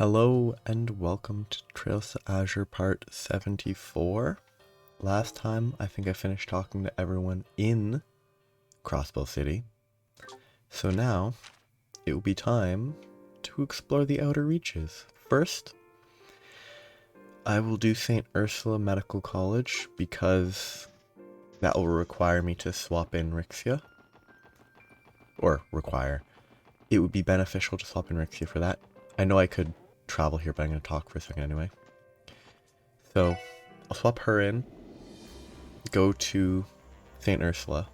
Hello and welcome to Trails to Azure part 74. Last time, I think I finished talking to everyone in Crossbell City. So now, it will be time to explore the outer reaches. First, I will do St. Ursula Medical College because that will require me to swap in Rixia. Or require. It would be beneficial to swap in Rixia for that. I know I could travel here, but I'm going to talk for a second anyway. So, I'll swap her in, go to St. Ursula.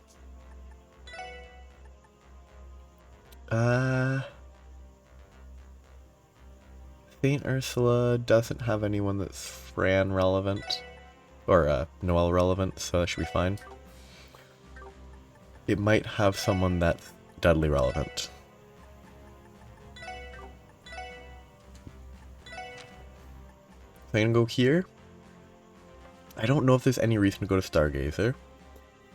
St. Ursula doesn't have anyone that's Fran relevant, or Noelle relevant, so that should be fine. It might have someone that's Dudley relevant. So I'm gonna go here. I don't know if there's any reason to go to Stargazer.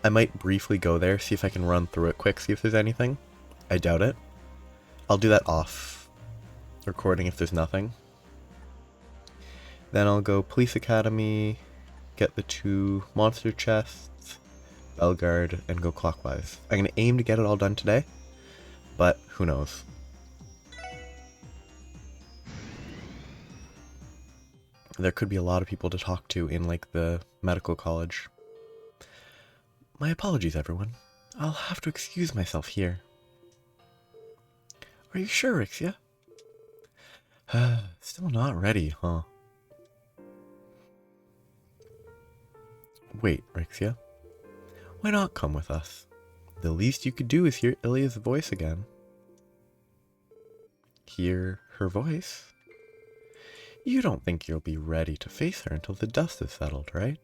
I might briefly go there, see if I can run through it quick, see if there's anything. I doubt it. I'll do that off recording if there's nothing. Then I'll go Police Academy, get the 2 monster chests, Belguard, and go clockwise. I'm gonna aim to get it all done today, but who knows. There could be a lot of people to talk to in, like, the medical college. My apologies, everyone. I'll have to excuse myself here. Are you sure, Rixia? Still not ready, huh? Wait, Rixia. Why not come with us? The least you could do is hear Ilia's voice again. Hear her voice? You don't think you'll be ready to face her until the dust is settled, right?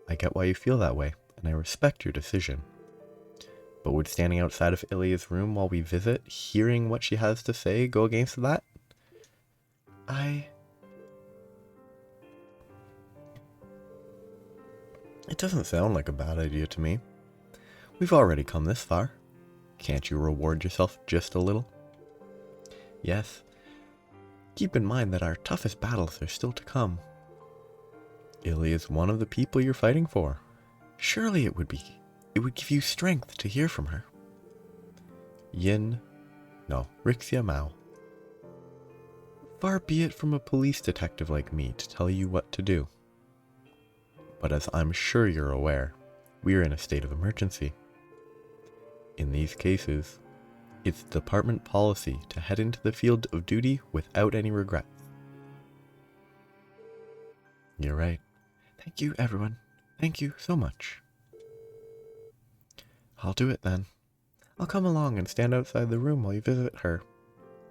I get why you feel that way, and I respect your decision. But would standing outside of Ilia's room while we visit, hearing what she has to say, go against that? It doesn't sound like a bad idea to me. We've already come this far. Can't you reward yourself just a little? Yes. Keep in mind that our toughest battles are still to come. Ilia is one of the people you're fighting for. Surely it would give you strength to hear from her. Rixia Mao. Far be it from a police detective like me to tell you what to do. But as I'm sure you're aware, we're in a state of emergency. In these cases, it's department policy to head into the field of duty without any regrets. You're right. Thank you, everyone. Thank you so much. I'll do it then. I'll come along and stand outside the room while you visit her.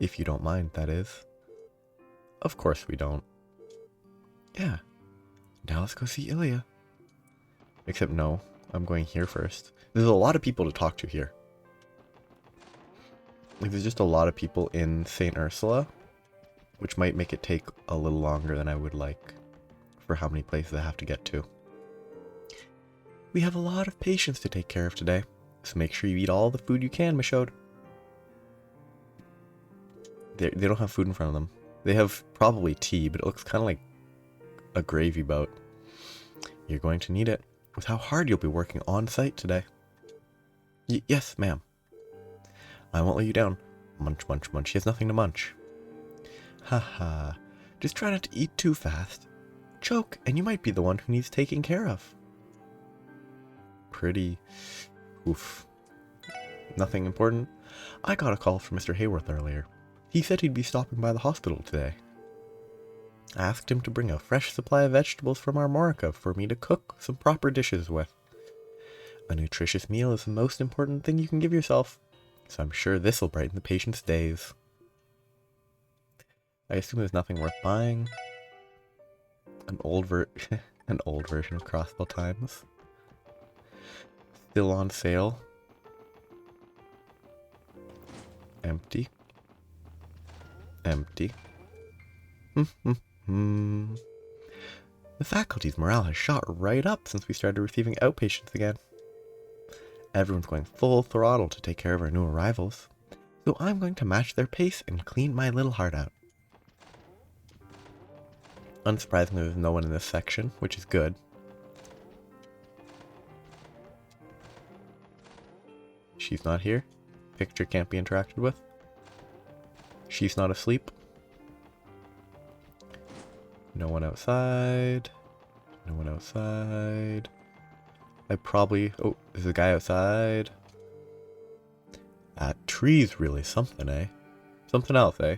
If you don't mind, that is. Of course we don't. Yeah. Now let's go see Ilia. Except no, I'm going here first. There's a lot of people to talk to here. Like, there's just a lot of people in St. Ursula, which might make it take a little longer than I would like for how many places I have to get to. We have a lot of patients to take care of today, so make sure you eat all the food you can, Michaud. They don't have food in front of them. They have probably tea, but it looks kind of like a gravy boat. You're going to need it, with how hard you'll be working on site today. Yes, ma'am. I won't let you down. Munch, munch, munch. He has nothing to munch. Haha. Just try not to eat too fast. Choke, and you might be the one who needs taking care of. Pretty. Oof. Nothing important? I got a call from Mr. Hayworth earlier. He said he'd be stopping by the hospital today. I asked him to bring a fresh supply of vegetables from Armorica for me to cook some proper dishes with. A nutritious meal is the most important thing you can give yourself, so I'm sure this will brighten the patient's days. I assume there's nothing worth buying. An old version of Crossbell Times. Still on sale. Empty. Empty. The faculty's morale has shot right up since we started receiving outpatients again. Everyone's going full throttle to take care of our new arrivals, so I'm going to match their pace and clean my little heart out. Unsurprisingly, there's no one in this section, which is good. She's not here. Picture can't be interacted with. She's not asleep. No one outside. No one outside. Oh, there's a guy outside. That tree's really something, eh? Something else, eh?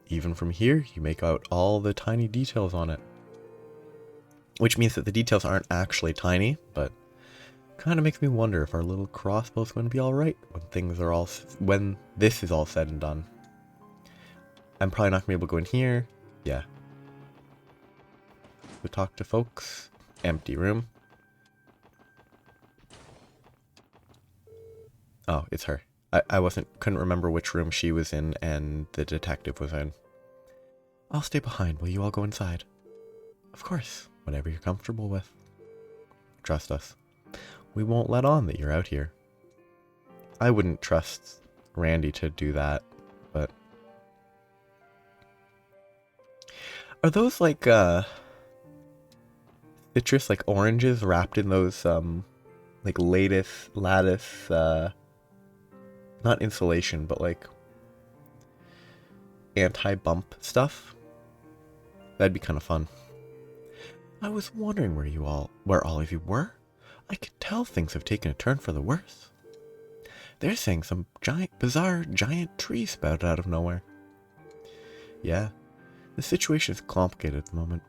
Even from here, you make out all the tiny details on it. Which means that the details aren't actually tiny, but kind of makes me wonder if our little crossbow is going to be alright when this is all said and done. I'm probably not going to be able to go in here. Yeah. We talk to folks. Empty room. Oh, it's her. I couldn't remember which room she was in and the detective was in. I'll stay behind. Will you all go inside? Of course. Whatever you're comfortable with. Trust us. We won't let on that you're out here. I wouldn't trust Randy to do that, but... Are those like, citrus, like oranges wrapped in those, like lattice, not insulation, but like anti-bump stuff? That'd be kind of fun. I was wondering where all of you were. I could tell things have taken a turn for the worse. They're saying some bizarre giant tree sprouted out of nowhere. Yeah, the situation is complicated at the moment.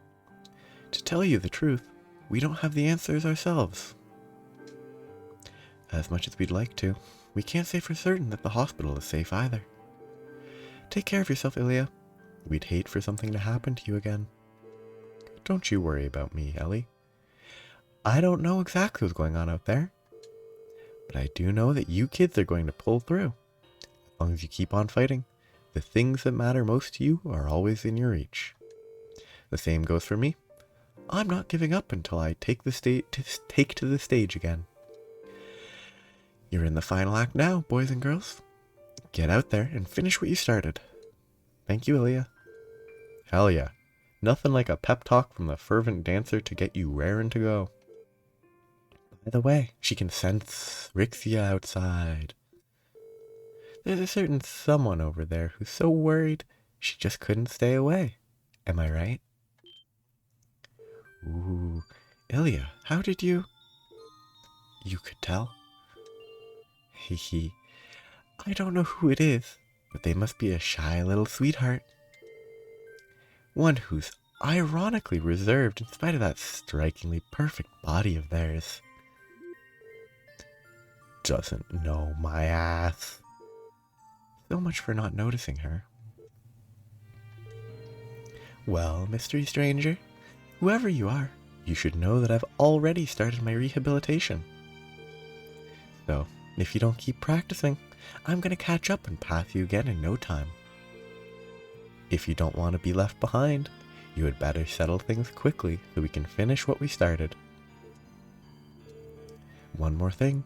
To tell you the truth, we don't have the answers ourselves. As much as we'd like to, we can't say for certain that the hospital is safe either. Take care of yourself, Ilya. We'd hate for something to happen to you again. Don't you worry about me, Ellie. I don't know exactly what's going on out there, but I do know that you kids are going to pull through. As long as you keep on fighting, the things that matter most to you are always in your reach. The same goes for me. I'm not giving up until I take to the stage again. You're in the final act now, boys and girls. Get out there and finish what you started. Thank you, Ilya. Hell yeah. Nothing like a pep talk from the fervent dancer to get you raring to go. By the way, she can sense Rixia outside. There's a certain someone over there who's so worried she just couldn't stay away. Am I right? Ooh, Ilya, how did you... You could tell? Hee. I don't know who it is, but they must be a shy little sweetheart. One who's ironically reserved in spite of that strikingly perfect body of theirs. Doesn't know my ass. So much for not noticing her. Well, mystery stranger, whoever you are, you should know that I've already started my rehabilitation. So, if you don't keep practicing, I'm gonna catch up and pass you again in no time. If you don't want to be left behind, you had better settle things quickly so we can finish what we started. One more thing,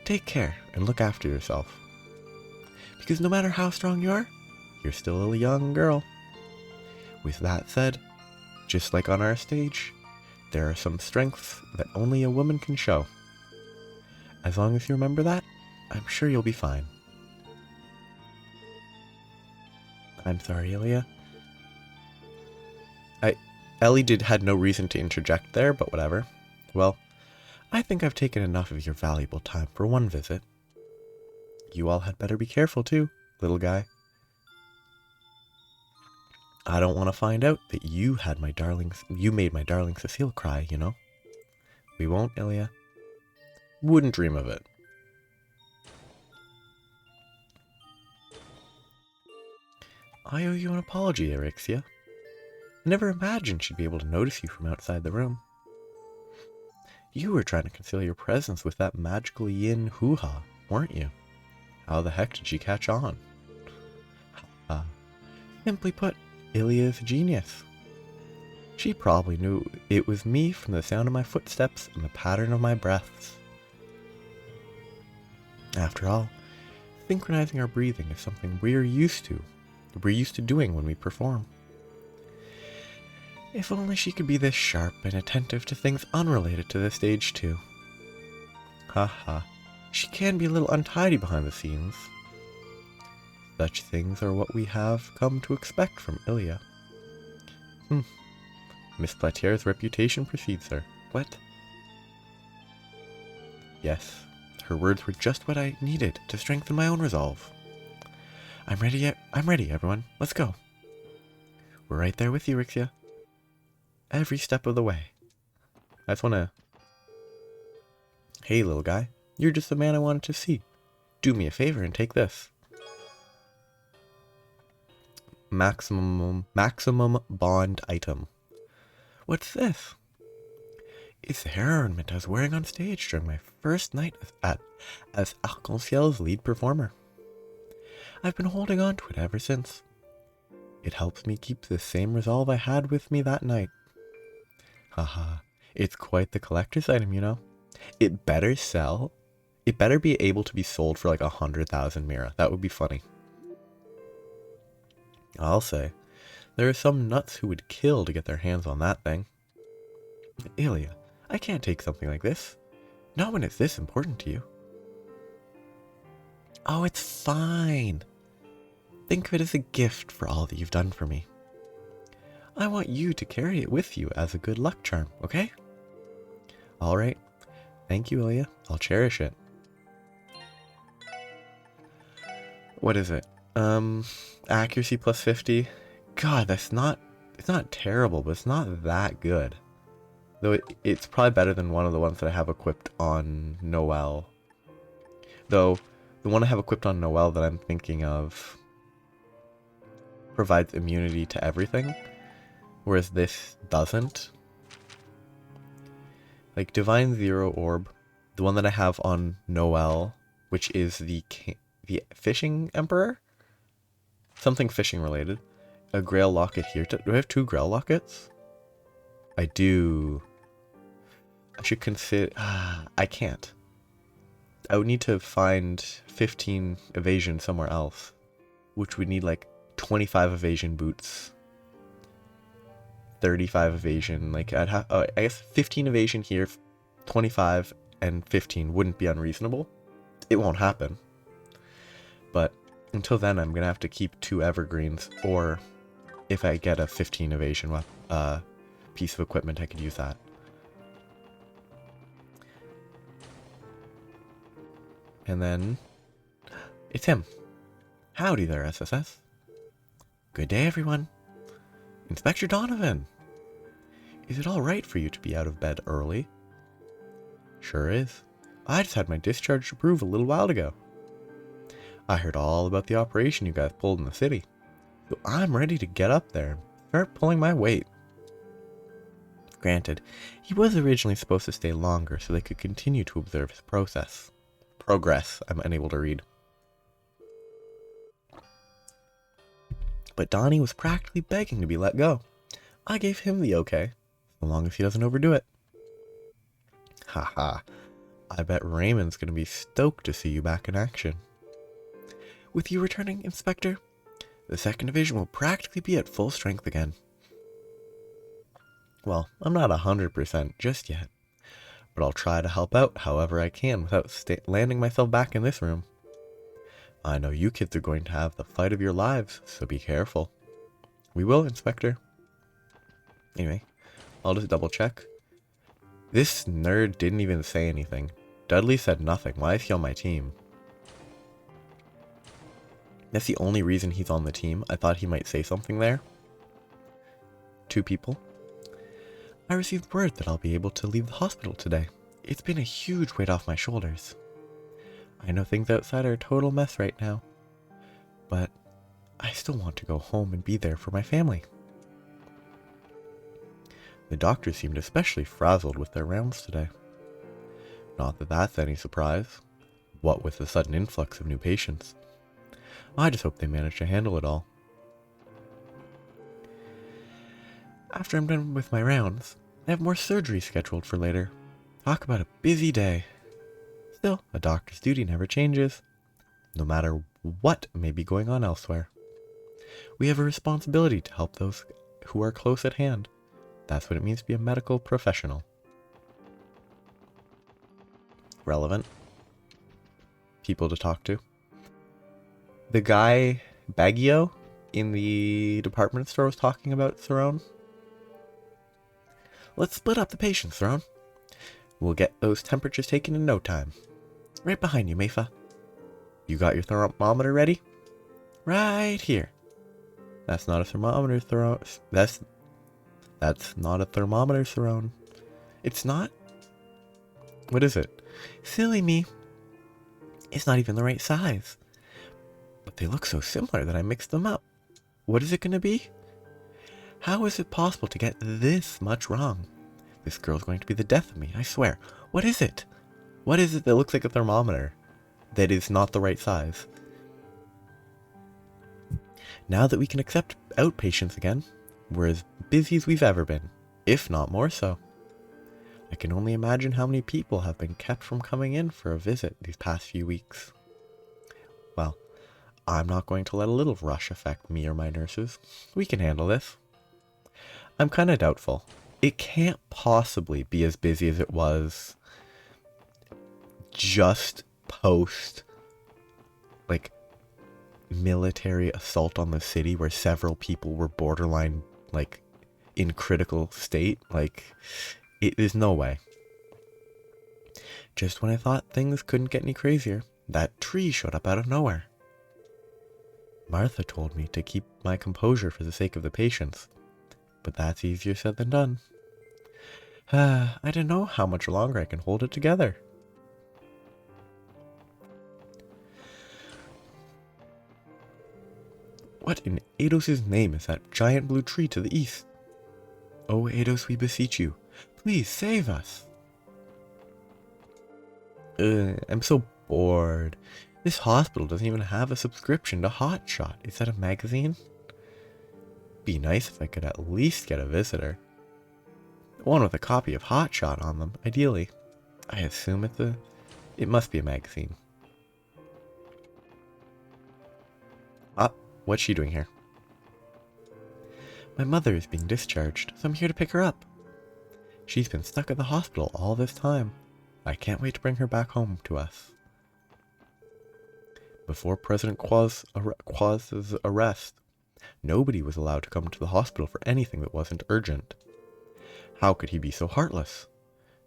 take care and look after yourself. Because no matter how strong you are, you're still a young girl. With that said, just like on our stage, there are some strengths that only a woman can show. As long as you remember that, I'm sure you'll be fine. I'm sorry, Ilya. Ellie had no reason to interject there, but whatever. Well, I think I've taken enough of your valuable time for one visit. You all had better be careful too, little guy. I don't want to find out that you made my darling Cecile cry, you know? We won't, Ilya. Wouldn't dream of it. I owe you an apology, Erixia. I never imagined she'd be able to notice you from outside the room. You were trying to conceal your presence with that magical yin hoo-ha, weren't you? How the heck did she catch on? Simply put, Ilya's a genius. She probably knew it was me from the sound of my footsteps and the pattern of my breaths. After all, synchronizing our breathing is something we're used to doing when we perform. If only she could be this sharp and attentive to things unrelated to the stage too. Haha, she can be a little untidy behind the scenes. Such things are what we have come to expect from Ilya. Miss Platier's reputation precedes her. What? Yes, her words were just what I needed to strengthen my own resolve. I'm ready, everyone. Let's go. We're right there with you, Rixia. Every step of the way. I just wanna... Hey, little guy. You're just the man I wanted to see. Do me a favor and take this. Maximum bond item. What's this? It's the hair ornament I was wearing on stage during my first night as Arc-en-Ciel's lead performer. I've been holding on to it ever since. It helps me keep the same resolve I had with me that night. Haha, it's quite the collector's item, you know. It better sell. It better be able to be sold for like 100,000 mira. That would be funny. I'll say, there are some nuts who would kill to get their hands on that thing. Ilya, I can't take something like this. Not when it's this important to you. Oh, it's fine. Think of it as a gift for all that you've done for me. I want you to carry it with you as a good luck charm, okay? Alright. Thank you, Ilya. I'll cherish it. What is it? Accuracy plus 50. God, it's not terrible, but it's not that good. Though it's probably better than one of the ones that I have equipped on Noelle. Though, the one I have equipped on Noelle that I'm thinking of provides immunity to everything, whereas this doesn't. Like Divine Zero Orb, the one that I have on Noelle, which is the Fishing Emperor? Something fishing related. A Grail Locket here. Do I have 2 Grail Lockets? I do. I should consider... I can't. I would need to find 15 evasion somewhere else, which would need like 25 evasion boots, 35 evasion. Like I'd have, I guess 15 evasion here, 25 and 15 wouldn't be unreasonable. It won't happen, but until then, I'm gonna have to keep 2 evergreens, or if I get a 15 evasion piece of equipment, I could use that. And then it's him. Howdy there, SSS. Good day, everyone. Inspector Donovan. Is it all right for you to be out of bed early? Sure is. I just had my discharge approved a little while ago. I heard all about the operation you guys pulled in the city, so I'm ready to get up there and start pulling my weight. Granted, he was originally supposed to stay longer so they could continue to observe his progress, I'm unable to read. But Donnie was practically begging to be let go. I gave him the okay, so long as he doesn't overdo it. Haha, I bet Raymond's gonna be stoked to see you back in action. With you returning, Inspector, the 2nd Division will practically be at full strength again. Well, I'm not 100% just yet, but I'll try to help out however I can without landing myself back in this room. I know you kids are going to have the fight of your lives, so be careful. We will, Inspector. Anyway, I'll just double check. This nerd didn't even say anything. Dudley said nothing. Why is he on my team? That's the only reason he's on the team. I thought he might say something there. 2 people. I received word that I'll be able to leave the hospital today. It's been a huge weight off my shoulders. I know things outside are a total mess right now, but I still want to go home and be there for my family. The doctors seemed especially frazzled with their rounds today. Not that that's any surprise, what with the sudden influx of new patients. I just hope they manage to handle it all. After I'm done with my rounds, I have more surgery scheduled for later. Talk about a busy day. Still, a doctor's duty never changes, no matter what may be going on elsewhere. We have a responsibility to help those who are close at hand, That's what it means to be a medical professional. Relevant. People to talk to. The guy, Baggio, in the department store was talking about Theron. Let's split up the patients, Theron. We'll get those temperatures taken in no time. Right behind you, Mayfa. You got your thermometer ready? Right here. That's not a thermometer, Theron. That's not a thermometer, Theron. It's not? What is it? Silly me. It's not even the right size. But they look so similar that I mixed them up. What is it going to be? How is it possible to get this much wrong? This girl's going to be the death of me, I swear. What is it? What is it that looks like a thermometer that is not the right size? Now that we can accept outpatients again, we're as busy as we've ever been, if not more so. I can only imagine how many people have been kept from coming in for a visit these past few weeks. Well, I'm not going to let a little rush affect me or my nurses. We can handle this. I'm kind of doubtful. It can't possibly be as busy as it was just post, like, military assault on the city where several people were borderline, like, in critical state. Like, there's no way. Just when I thought things couldn't get any crazier, that tree showed up out of nowhere. Martha told me to keep my composure for the sake of the patients, but that's easier said than done. I don't know how much longer I can hold it together. What in Eidos' name is that giant blue tree to the east? Oh, Eidos, we beseech you, please save us. I'm so bored. This hospital doesn't even have a subscription to Hotshot. Is that a magazine? Be nice if I could at least get a visitor. One with a copy of Hotshot on them, ideally. I assume it must be a magazine. What's she doing here? My mother is being discharged, so I'm here to pick her up. She's been stuck at the hospital all this time. I can't wait to bring her back home to us. Before President Quaz's arrest, nobody was allowed to come to the hospital for anything that wasn't urgent. How could he be so heartless?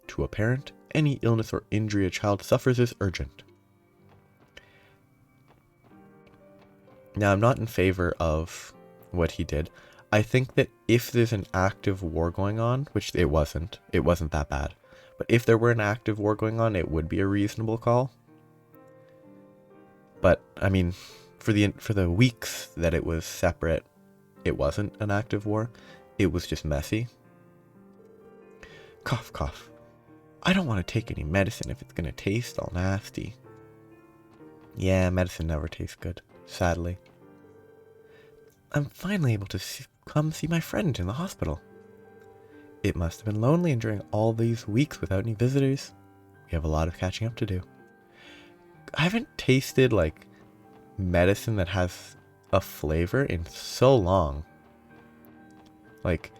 To a parent, any illness or injury a child suffers is urgent. Now, I'm not in favor of what he did. I think that if there's an active war going on, which it wasn't that bad. But if there were an active war going on, it would be a reasonable call. But, I mean, for the weeks that it was separate, it wasn't an active war. It was just messy. Cough, cough. I don't want to take any medicine if it's going to taste all nasty. Yeah, medicine never tastes good, sadly. I'm finally able to come see my friend in the hospital. It must have been lonely enduring all these weeks without any visitors. We have a lot of catching up to do. I haven't tasted, like, medicine that has a flavor in so long. Like,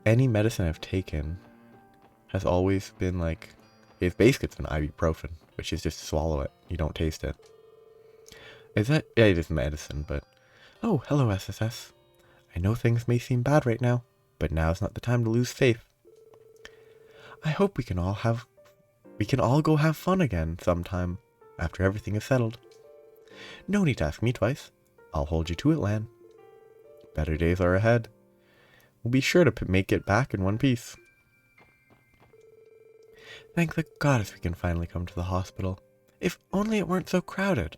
any medicine I've taken has always been, like, it's basically an ibuprofen, which is just swallow it. You don't taste it. Is that? Yeah, it is medicine, but... Oh, hello, SSS. I know things may seem bad right now, but now's not the time to lose faith. I hope we can all go have fun again sometime, after everything is settled. No need to ask me twice. I'll hold you to it, Lan. Better days are ahead. We'll be sure to make it back in one piece. Thank the goddess we can finally come to the hospital. If only it weren't so crowded.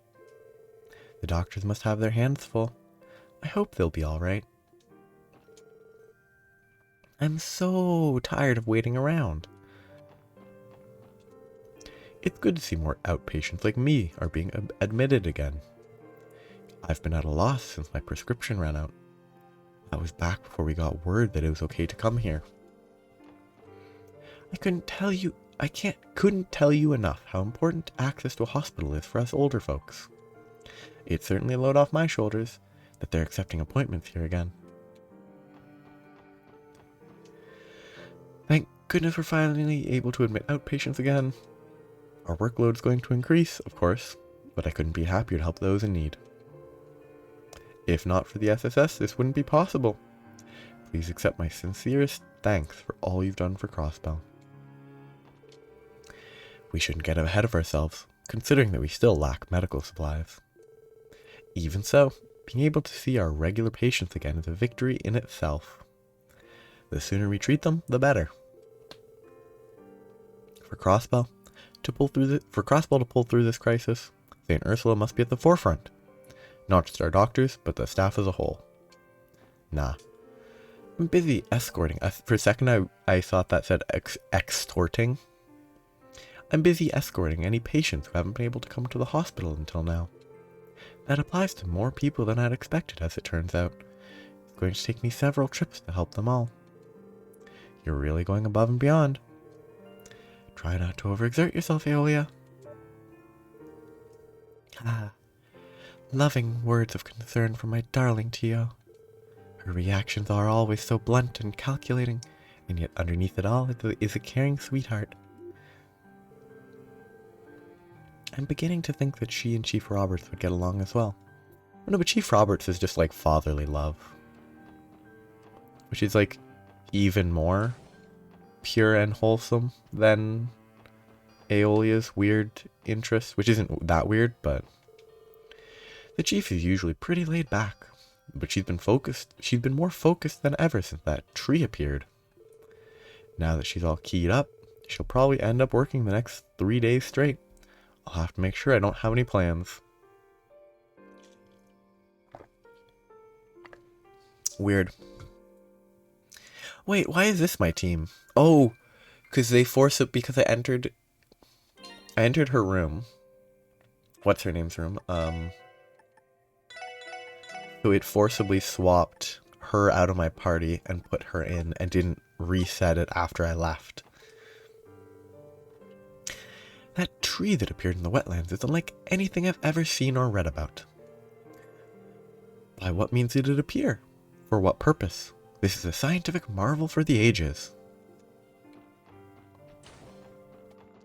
The doctors must have their hands full. I hope they'll be all right. I'm so tired of waiting around. It's good to see more outpatients like me are being admitted again. I've been at a loss since my prescription ran out. That was back before we got word that it was okay to come here. I couldn't tell you enough how important access to a hospital is for us older folks. It's certainly a load off my shoulders that they're accepting appointments here again. Thank goodness we're finally able to admit outpatients again. Our workload's going to increase, of course, but I couldn't be happier to help those in need. If not for the SSS, this wouldn't be possible. Please accept my sincerest thanks for all you've done for Crossbell. We shouldn't get ahead of ourselves, considering that we still lack medical supplies. Even so, being able to see our regular patients again is a victory in itself. The sooner we treat them, the better. For Crossbell to pull through this crisis, St. Ursula must be at the forefront. Not just our doctors, but the staff as a whole. Nah. I'm busy escorting. For a second I thought that said extorting. I'm busy escorting any patients who haven't been able to come to the hospital until now. That applies to more people than I'd expected, as it turns out. It's going to take me several trips to help them all. You're really going above and beyond. Try not to overexert yourself, Aeolia. Loving words of concern from my darling Tio. Her reactions are always so blunt and calculating, and yet underneath it all is a caring sweetheart. I'm beginning to think that she and Chief Roberts would get along as well. No, but Chief Roberts is just like fatherly love. Which is like even more pure and wholesome than Aeolia's weird interest, which isn't that weird, but the Chief is usually pretty laid back. But she's been more focused than ever since that tree appeared. Now that she's all keyed up, she'll probably end up working the next 3 days straight. I'll have to make sure I don't have any plans. Weird. Wait, why is this my team? Oh, because they force it because I entered her room. What's her name's room? So it forcibly swapped her out of my party and put her in and didn't reset it after I left. That tree that appeared in the wetlands is unlike anything I've ever seen or read about. By what means did it appear? For what purpose? This is a scientific marvel for the ages.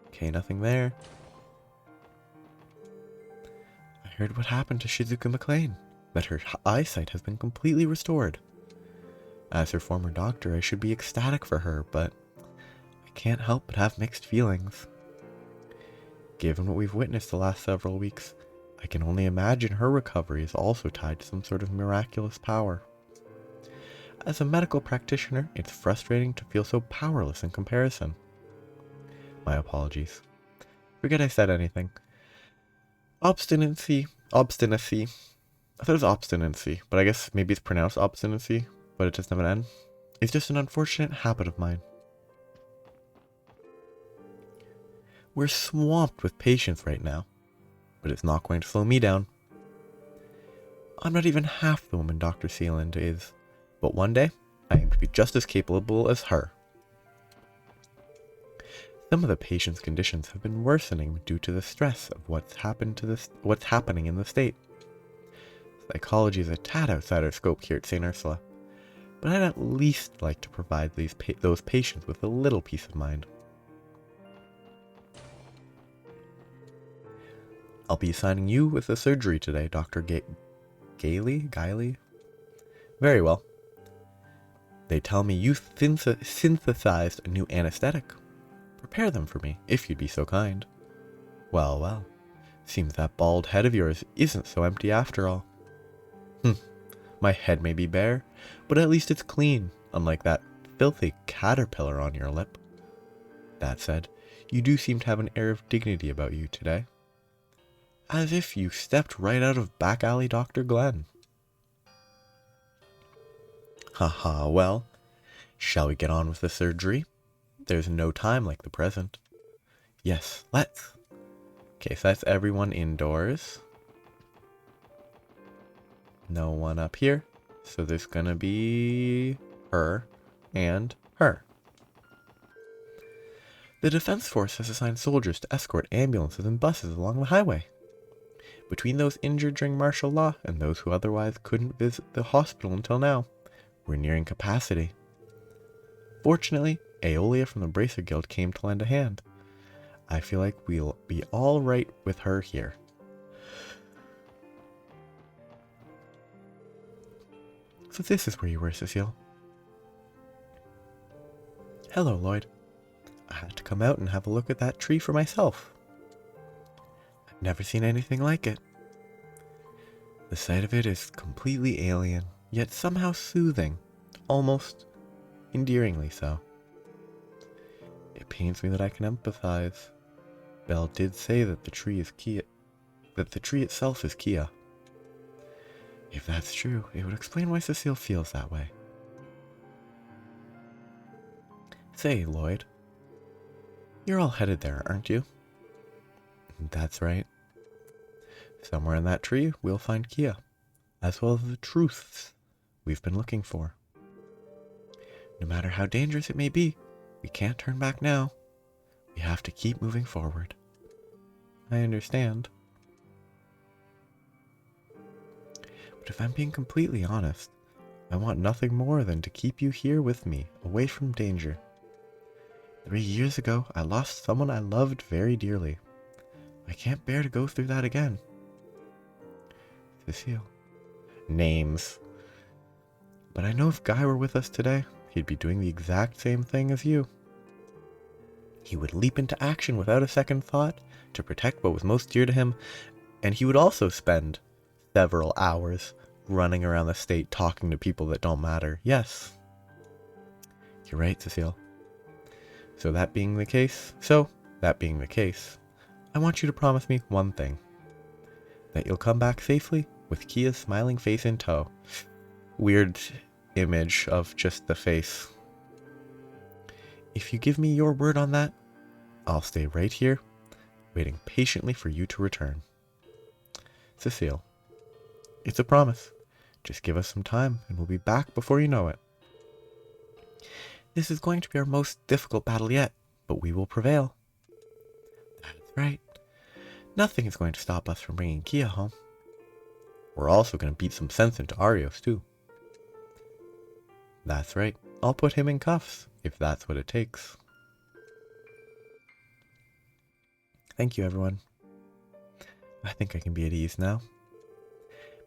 Okay, nothing there. I heard what happened to Shizuku McLean, that her eyesight has been completely restored. As her former doctor, I should be ecstatic for her, but I can't help but have mixed feelings. Given what we've witnessed the last several weeks, I can only imagine her recovery is also tied to some sort of miraculous power. As a medical practitioner, it's frustrating to feel so powerless in comparison. My apologies. Forget I said anything. Obstinacy. I thought it was obstinacy, but I guess maybe it's pronounced obstinacy, but it doesn't have an N. It's just an unfortunate habit of mine. We're swamped with patients right now, but it's not going to slow me down. I'm not even half the woman Dr. Sealand is, but one day, I aim to be just as capable as her. Some of the patient's conditions have been worsening due to the stress of what's happening in the state. Psychology is a tad outside our scope here at St. Ursula, but I'd at least like to provide those patients with a little peace of mind. I'll be assigning you with the surgery today, Dr. Gailey? Very well. They tell me you synthesized a new anesthetic. Prepare them for me, if you'd be so kind. Well. Seems that bald head of yours isn't so empty after all. My head may be bare, but at least it's clean, unlike that filthy caterpillar on your lip. That said, you do seem to have an air of dignity about you today. As if you stepped right out of back alley Dr. Glenn. Haha, well, shall we get on with the surgery? There's no time like the present. Yes, let's. Okay, so that's everyone indoors. No one up here. So there's gonna be her and her. The Defense Force has assigned soldiers to escort ambulances and buses along the highway. Between those injured during martial law and those who otherwise couldn't visit the hospital until now, we're nearing capacity. Fortunately, Aeolia from the Bracer Guild came to lend a hand. I feel like we'll be all right with her here. So this is where you were, Cecile. Hello, Lloyd. I had to come out and have a look at that tree for myself. I've never seen anything like it. The sight of it is completely alien, yet somehow soothing, almost endearingly so. It pains me that I can empathize. Belle did say that the tree is Kia, that the tree itself is Kia. If that's true, it would explain why Cecile feels that way. Say, Lloyd, you're all headed there, aren't you? That's right. Somewhere in that tree, we'll find Kia, as well as the truths we've been looking for. No matter how dangerous it may be, we can't turn back now. We have to keep moving forward. I understand. But if I'm being completely honest, I want nothing more than to keep you here with me, away from danger. 3 years ago, I lost someone I loved very dearly. I can't bear to go through that again. Cecile. Names. But I know if Guy were with us today, he'd be doing the exact same thing as you. He would leap into action without a second thought to protect what was most dear to him, and he would also spend several hours running around the state talking to people that don't matter. Yes. You're right, Cecile. That being the case, I want you to promise me one thing. That you'll come back safely with Kia's smiling face in tow. Weird image of just the face. If you give me your word on that, I'll stay right here, waiting patiently for you to return. Cecile, it's a promise. Just give us some time and we'll be back before you know it. This is going to be our most difficult battle yet, but we will prevail. That's right. Nothing is going to stop us from bringing Kia home. We're also going to beat some sense into Arios, too. That's right. I'll put him in cuffs, if that's what it takes. Thank you, everyone. I think I can be at ease now.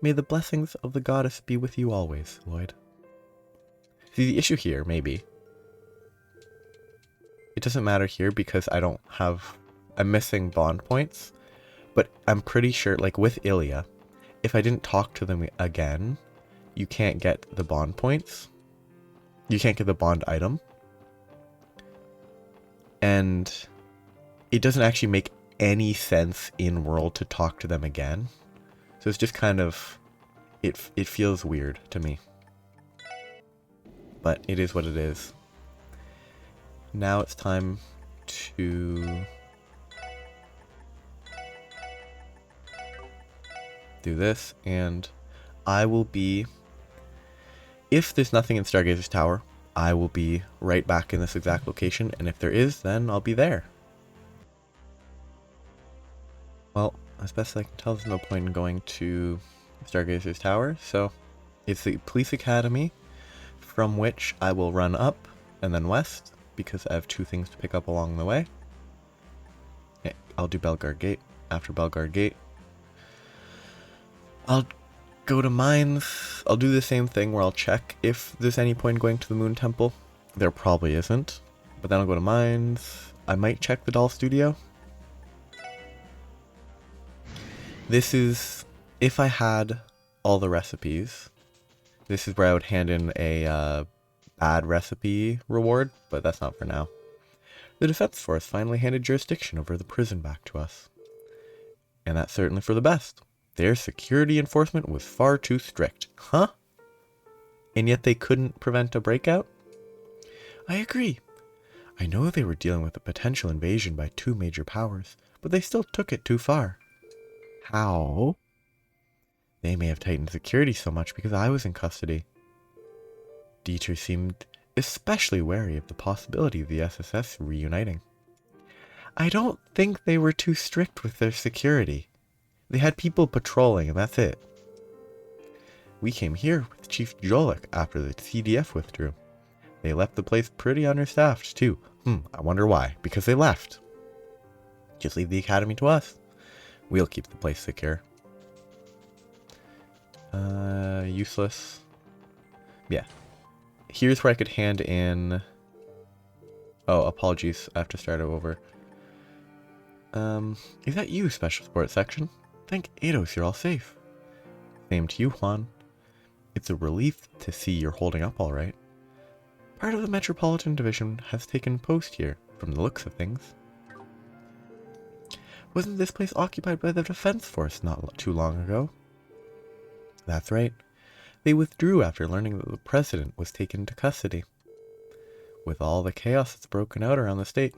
May the blessings of the goddess be with you always, Lloyd. See, the issue here, maybe, it doesn't matter here because I'm missing bond points, but I'm pretty sure, like with Ilya, if I didn't talk to them again, you can't get the bond points. You can't get the bond item. And it doesn't actually make any sense in world to talk to them again. So it's just kind of, it feels weird to me. But it is what it is. Now it's time to do this, and I will be, if there's nothing in Stargazer's Tower, I will be right back in this exact location, and if there is, then I'll be there. Well, as best I can tell, there's no point in going to Stargazer's Tower, so it's the Police Academy, from which I will run up and then west, because I have 2 things to pick up along the way. Yeah, I'll do Belgard Gate. After Belgard Gate, I'll go to Mines. I'll do the same thing where I'll check if there's any point in going to the Moon Temple. There probably isn't. But then I'll go to Mines. I might check the Doll Studio. This is, if I had all the recipes, this is where I would hand in a bad recipe reward, but that's not for now. The Defense Force finally handed jurisdiction over the prison back to us. And that's certainly for the best. Their security enforcement was far too strict. Huh? And yet they couldn't prevent a breakout? I agree. I know they were dealing with a potential invasion by 2 major powers, but they still took it too far. How? They may have tightened security so much because I was in custody. Dieter seemed especially wary of the possibility of the SSS reuniting. I don't think they were too strict with their security. They had people patrolling, and that's it. We came here with Chief Jolik after the CDF withdrew. They left the place pretty understaffed, too. I wonder why. Because they left. Just leave the academy to us. We'll keep the place secure. Useless. Yeah. Here's where I could hand in... Oh, apologies. I have to start over. Is that you, Special Support Section? Thank Eidos you're all safe. Same to you, Juan. It's a relief to see you're holding up all right. Part of the Metropolitan Division has taken post here, from the looks of things. Wasn't this place occupied by the Defense Force not too long ago? That's right. They withdrew after learning that the President was taken into custody. With all the chaos that's broken out around the state,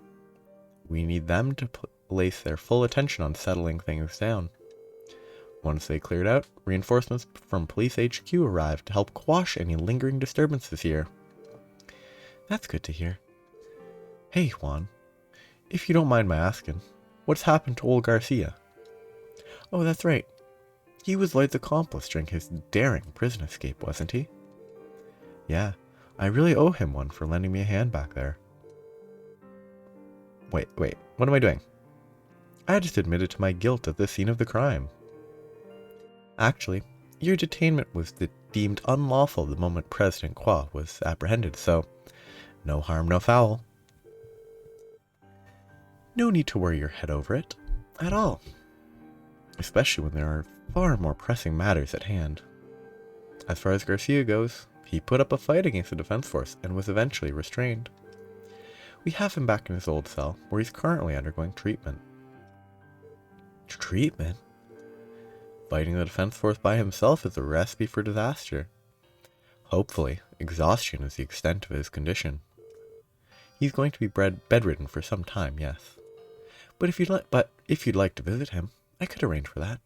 we need them to place their full attention on settling things down. Once they cleared out, reinforcements from Police HQ arrived to help quash any lingering disturbances here. That's good to hear. Hey, Juan, if you don't mind my asking, what's happened to old Garcia? Oh, that's right. He was Lloyd's accomplice during his daring prison escape, wasn't he? Yeah, I really owe him one for lending me a hand back there. Wait, what am I doing? I just admitted to my guilt at the scene of the crime. Actually, your detainment was deemed unlawful the moment President Qua was apprehended, so no harm, no foul. No need to worry your head over it, at all. Especially when there are far more pressing matters at hand. As far as Garcia goes, he put up a fight against the Defense Force and was eventually restrained. We have him back in his old cell, where he's currently undergoing treatment. Treatment? Fighting the Defense Force by himself is a recipe for disaster. Hopefully, exhaustion is the extent of his condition. He's going to be bedridden for some time, yes. But if you'd like to visit him, I could arrange for that.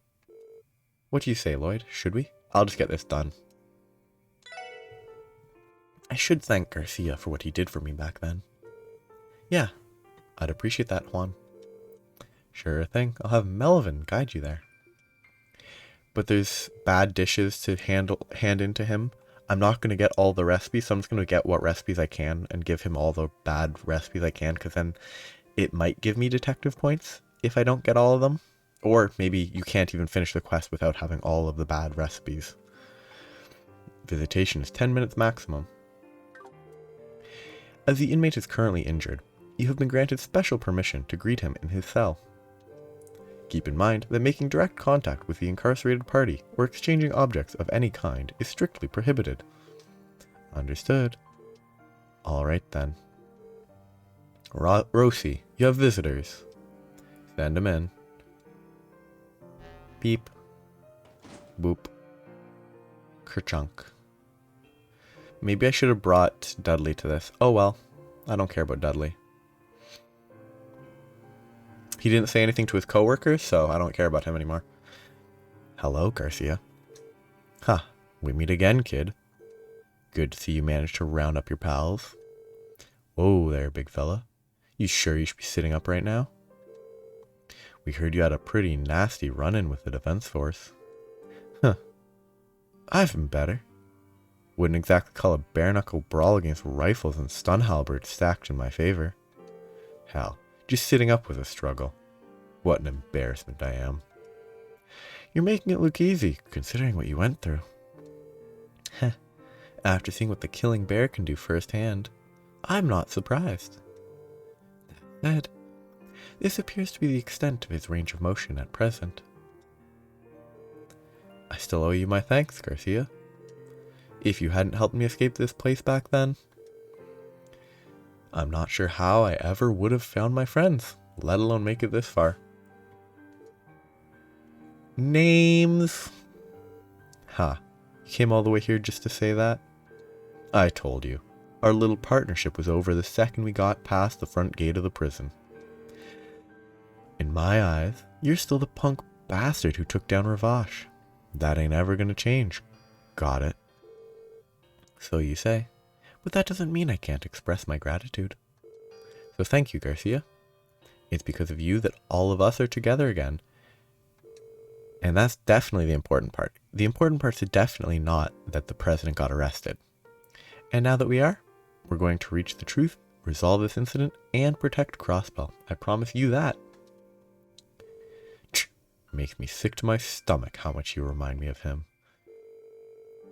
What do you say, Lloyd? Should we? I'll just get this done. I should thank Garcia for what he did for me back then. Yeah, I'd appreciate that, Juan. Sure thing. I'll have Melvin guide you there. But there's bad dishes to hand into him. I'm not going to get all the recipes, so I'm just going to get what recipes I can and give him all the bad recipes I can, because then it might give me detective points if I don't get all of them. Or maybe you can't even finish the quest without having all of the bad recipes. Visitation is 10 minutes maximum. As the inmate is currently injured, you have been granted special permission to greet him in his cell. Keep in mind that making direct contact with the incarcerated party or exchanging objects of any kind is strictly prohibited. Understood. Alright then. Rosie, you have visitors. Send them in. Beep. Boop. Kerchunk. Maybe I should have brought Dudley to this. Oh well, I don't care about Dudley. He didn't say anything to his coworkers, so I don't care about him anymore. Hello, Garcia. Huh, we meet again, kid. Good to see you managed to round up your pals. Whoa there, big fella. You sure you should be sitting up right now? We heard you had a pretty nasty run-in with the Defense Force. Huh. I've been better. Wouldn't exactly call a bare-knuckle brawl against rifles and stun halberds stacked in my favor. Hell, just sitting up was a struggle. What an embarrassment I am. You're making it look easy, considering what you went through. Heh. After seeing what the killing bear can do firsthand, I'm not surprised. That said, this appears to be the extent of his range of motion at present. I still owe you my thanks, Garcia. If you hadn't helped me escape this place back then, I'm not sure how I ever would have found my friends, let alone make it this far. Names. Ha, you came all the way here just to say that? I told you. Our little partnership was over the second we got past the front gate of the prison. In my eyes, you're still the punk bastard who took down Ravash. That ain't ever gonna change. Got it? So you say. But that doesn't mean I can't express my gratitude. So thank you, Garcia. It's because of you that all of us are together again. And that's definitely the important part. The important part's definitely not that the president got arrested. And now that we are, We're going to reach the truth, resolve this incident, and protect Crossbell. I promise you that. Makes me sick to my stomach how much you remind me of him.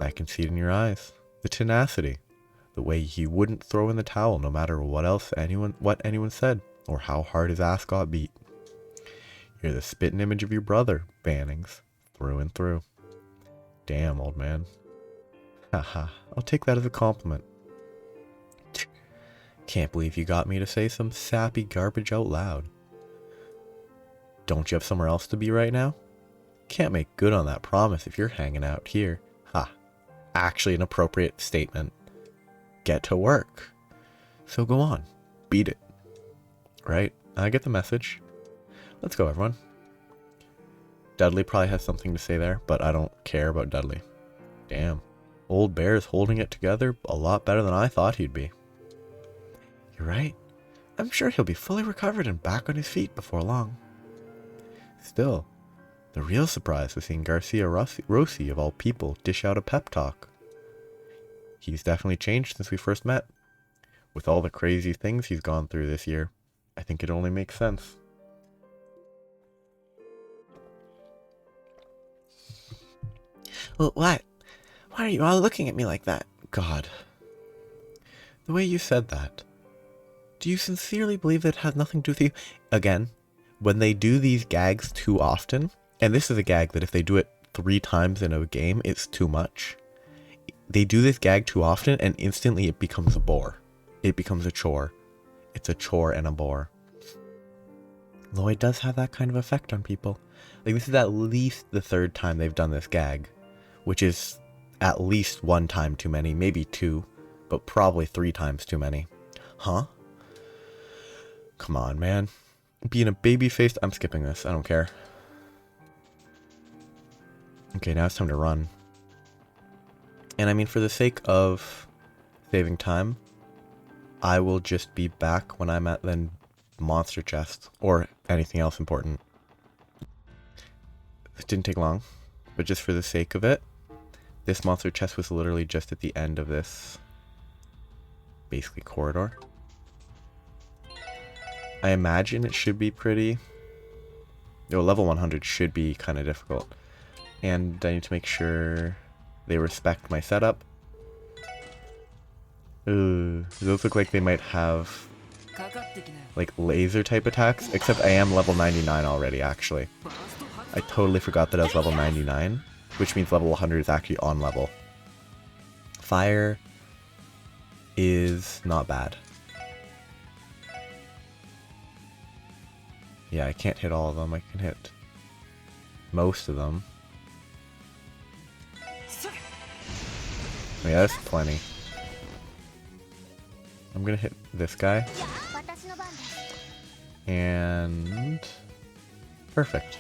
I can see it in your eyes. The tenacity. The way he wouldn't throw in the towel no matter what anyone said, or how hard his ass got beat. You're the spitting image of your brother, Bannings, through and through. Damn, old man. Haha, I'll take that as a compliment. Can't believe you got me to say some sappy garbage out loud. Don't you have somewhere else to be right now? Can't make good on that promise if you're hanging out here. Ha. Actually an appropriate statement. Get to work. So go on. Beat it. Right? I get the message. Let's go, everyone. Dudley probably has something to say there, but I don't care about Dudley. Damn. Old Bear's holding it together a lot better than I thought he'd be. You're right. I'm sure he'll be fully recovered and back on his feet before long. Still, the real surprise was seeing Garcia Rossi, of all people, dish out a pep talk. He's definitely changed since we first met. With all the crazy things he's gone through this year, I think it only makes sense. Well, what? Why are you all looking at me like that? God. The way you said that. Do you sincerely believe that it has nothing to do with you? Again, when they do these gags too often, and this is a gag that if they do it 3 times in a game, it's too much. They do this gag too often and instantly it becomes a bore. It becomes a chore. It's a chore and a bore. Lloyd does have that kind of effect on people. Like, this is at least the 3rd time they've done this gag, which is at least 1 time too many, maybe 2, but probably 3 times too many. Huh? Come on, man. Being a baby-faced... I'm skipping this. I don't care. Okay, now it's time to run. And I mean, for the sake of saving time, I will just be back when I'm at the monster chest, or anything else important. It didn't take long, but just for the sake of it, this monster chest was literally just at the end of this, basically, corridor. I imagine it should be pretty... Yo, level 100 should be kind of difficult. And I need to make sure they respect my setup. Ooh, those look like they might have like laser type attacks, except I am level 99 already, actually. I totally forgot that I was level 99, which means level 100 is actually on level. Fire is not bad. Yeah, I can't hit all of them. I can hit most of them. Oh, yeah, that's plenty. I'm gonna hit this guy. And... perfect.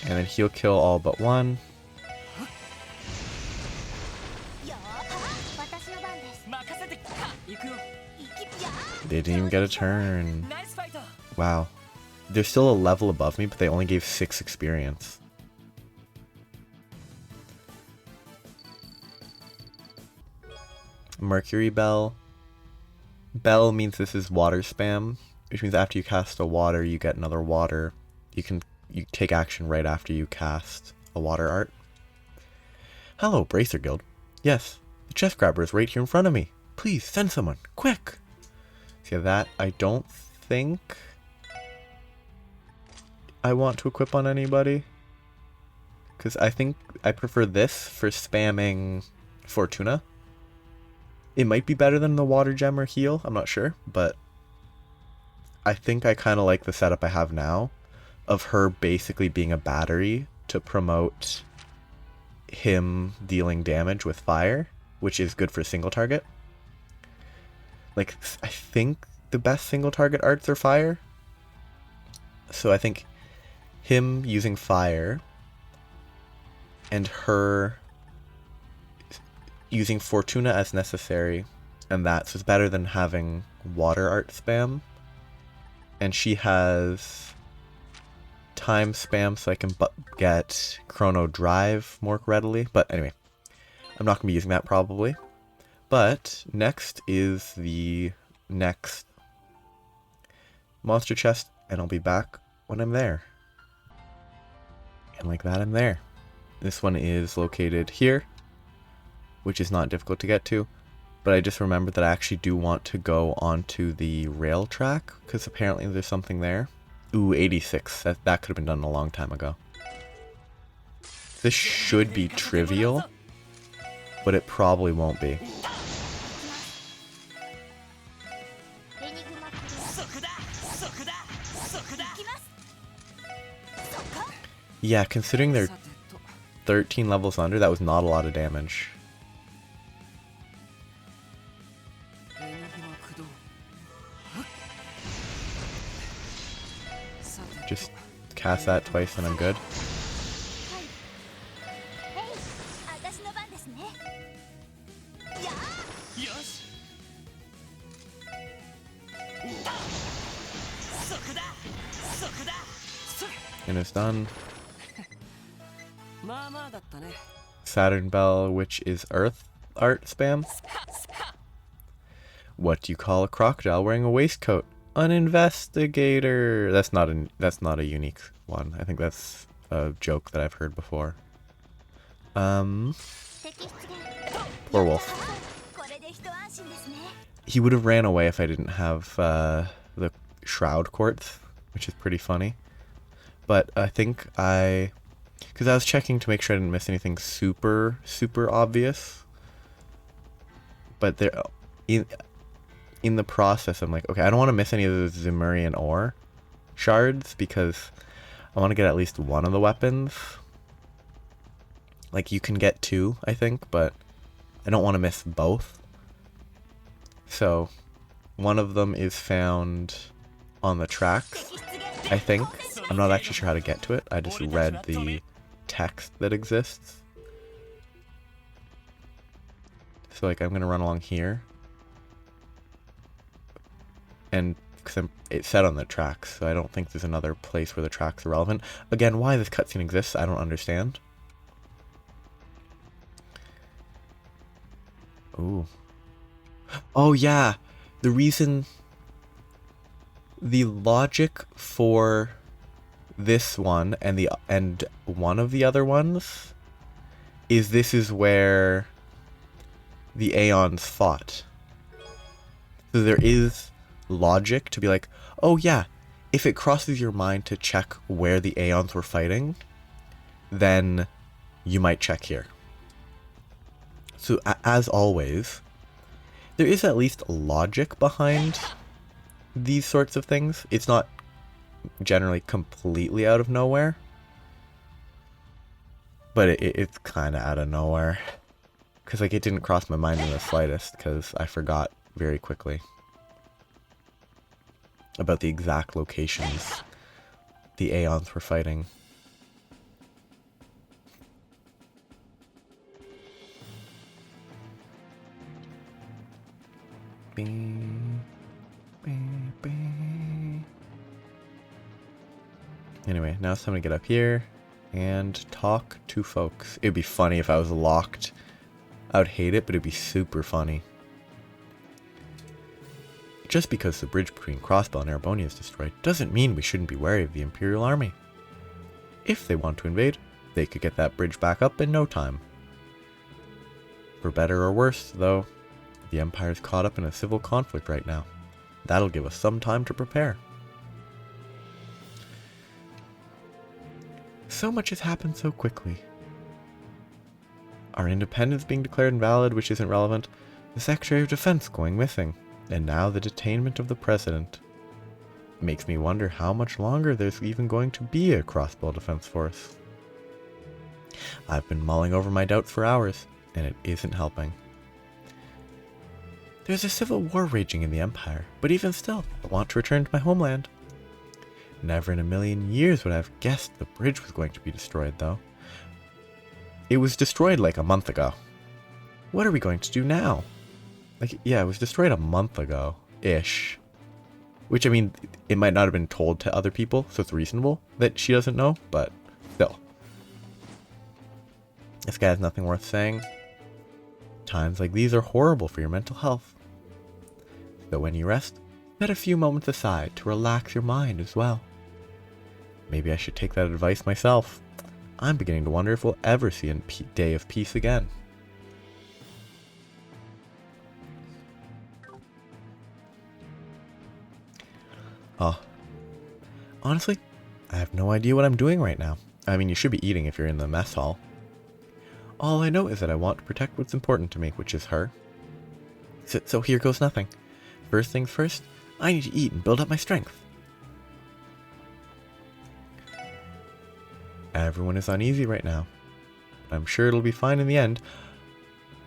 And then he'll kill all but one. They didn't even get a turn. Wow. They're still a level above me, but they only gave 6 experience. Mercury Bell. Bell means this is water spam, which means after you cast a water, you get another water. You take action right after you cast a water art. Hello, Bracer Guild. Yes, the chest grabber is right here in front of me. Please, send someone, quick! See that? I don't think I want to equip on anybody. Because I think I prefer this for spamming Fortuna. It might be better than the water gem or heal, I'm not sure, but I think I kind of like the setup I have now of her basically being a battery to promote him dealing damage with fire, which is good for single target. Like, I think the best single target arts are fire. So I think him using fire and her using Fortuna as necessary, and that's so better than having water art spam. And she has time spam, so I can get Chrono Drive more readily. But anyway, I'm not going to be using that probably. But next is the next monster chest, and I'll be back when I'm there. And like that, I'm there. This one is located here, which is not difficult to get to. But I just remembered that I actually do want to go onto the rail track, because apparently there's something there. Ooh, 86. That could have been done a long time ago. This should be trivial, but it probably won't be. Yeah, considering they're 13 levels under, that was not a lot of damage. Just cast that twice and I'm good. And it's done. Saturn Bell, which is Earth art spam. What do you call a crocodile wearing a waistcoat? An investigator. That's not a unique one. I think that's a joke that I've heard before. Poor wolf. He would have ran away if I didn't have the shroud quartz, which is pretty funny. But I think because I was checking to make sure I didn't miss anything super obvious. But there, in the process, I'm like, okay, I don't want to miss any of the Zemurian ore shards because I want to get at least one of the weapons. Like, you can get 2, I think, but I don't want to miss both. So, one of them is found on the tracks, I think. I'm not actually sure how to get to it. I just read the text that exists. So, like, I'm going to run along here. And because it said on the tracks, so I don't think there's another place where the tracks are relevant. Again, why this cutscene exists, I don't understand. Ooh. Oh yeah, the logic for this one and one of the other ones is this is where the Aeons fought. So there is logic to be like, oh yeah, if it crosses your mind to check where the Aeons were fighting, then you might check here. So as always, there is at least logic behind these sorts of things. It's not generally completely out of nowhere, but it's kind of out of nowhere. Because like it didn't cross my mind in the slightest, because I forgot very quickly about the exact locations the Aeons were fighting. Anyway, now it's time to get up here and talk to folks. It'd be funny if I was locked. I would hate it, but it'd be super funny. Just because the bridge between Crossbell and Erebonia is destroyed doesn't mean we shouldn't be wary of the Imperial Army. If they want to invade, they could get that bridge back up in no time. For better or worse, though, the Empire's caught up in a civil conflict right now. That'll give us some time to prepare. So much has happened so quickly. Our independence being declared invalid, which isn't relevant, the Secretary of Defense going missing, and now the detainment of the President. It makes me wonder how much longer there's even going to be a Crossbell Defense Force. I've been mulling over my doubts for hours, and it isn't helping. There's a civil war raging in the Empire, but even still, I want to return to my homeland. Never in a million years would I have guessed the bridge was going to be destroyed, though. It was destroyed like a month ago. What are we going to do now? Like, yeah, it was destroyed a month ago-ish. Which, I mean, it might not have been told to other people, so it's reasonable that she doesn't know, but still. This guy has nothing worth saying. times like these are horrible for your mental health. So when you rest, set a few moments aside to relax your mind as well. Maybe I should take that advice myself. I'm beginning to wonder if we'll ever see a day of peace again. Honestly, I have no idea what I'm doing right now. I mean, you should be eating if you're in the mess hall. All I know is that I want to protect what's important to me, which is her. So here goes nothing. First things first, I need to eat and build up my strength. Everyone is uneasy right now, but I'm sure it'll be fine in the end.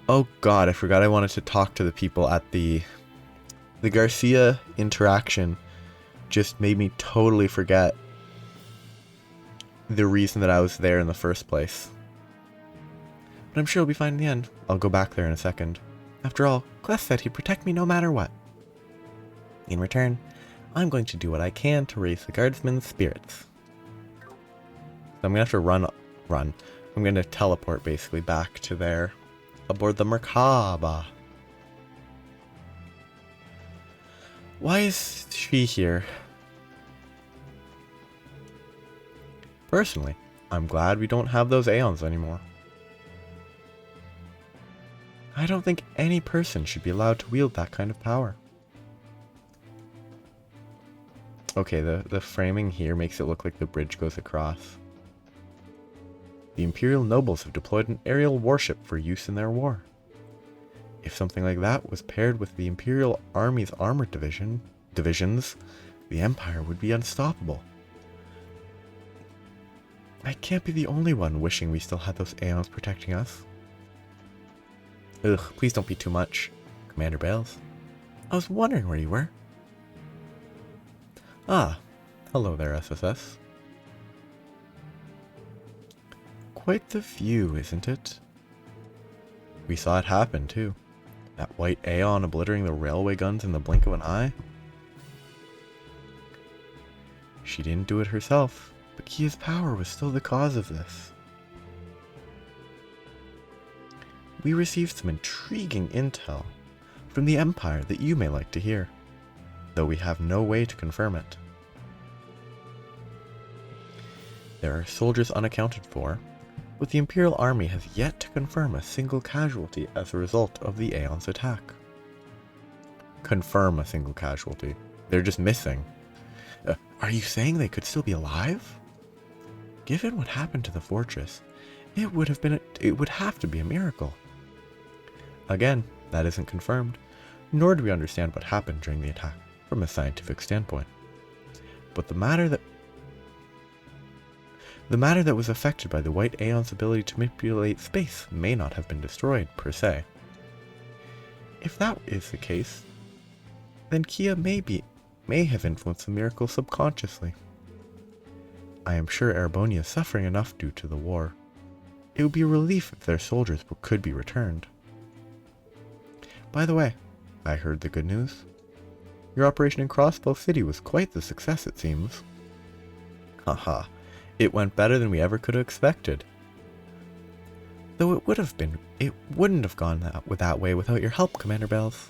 Oh god, I forgot I wanted to talk to the people at the Garcia interaction. Just made me totally forget the reason that I was there in the first place. But I'm sure it'll be fine in the end. I'll go back there in a second. After all, Clef said he'd protect me no matter what. In return, I'm going to do what I can to raise the guardsmen's spirits. So I'm going to have to run. I'm going to teleport basically back to there, aboard the Merkaba. Why is she here? Personally, I'm glad we don't have those Aeons anymore. I don't think any person should be allowed to wield that kind of power. Okay, the framing here makes it look like the bridge goes across. The Imperial nobles have deployed an aerial warship for use in their war. If something like that was paired with the Imperial Army's armored divisions, the Empire would be unstoppable. I can't be the only one wishing we still had those Aeons protecting us. Ugh, please don't be too much, Commander Bales. I was wondering where you were. Ah, hello there, SSS. Quite the view, isn't it? We saw it happen, too. That white Aeon obliterating the railway guns in the blink of an eye. She didn't do it herself, but Kia's power was still the cause of this. We received some intriguing intel from the Empire that you may like to hear, though we have no way to confirm it. There are soldiers unaccounted for, but the Imperial Army has yet to confirm a single casualty as a result of the Aeon's attack. Confirm a single casualty. They're just missing. Are you saying they could still be alive? Given what happened to the fortress, it would have to be a miracle. Again, that isn't confirmed, nor do we understand what happened during the attack from a scientific standpoint. But the matter that was affected by the White Aeon's ability to manipulate space may not have been destroyed, per se. If that is the case, then Kia may have influenced the miracle subconsciously. I am sure Erebonia is suffering enough due to the war. It would be a relief if their soldiers could be returned. By the way, I heard the good news. Your operation in Crossbell City was quite the success, it seems. Haha, it went better than we ever could have expected. Though it wouldn't have gone that way without your help, Commander Bells.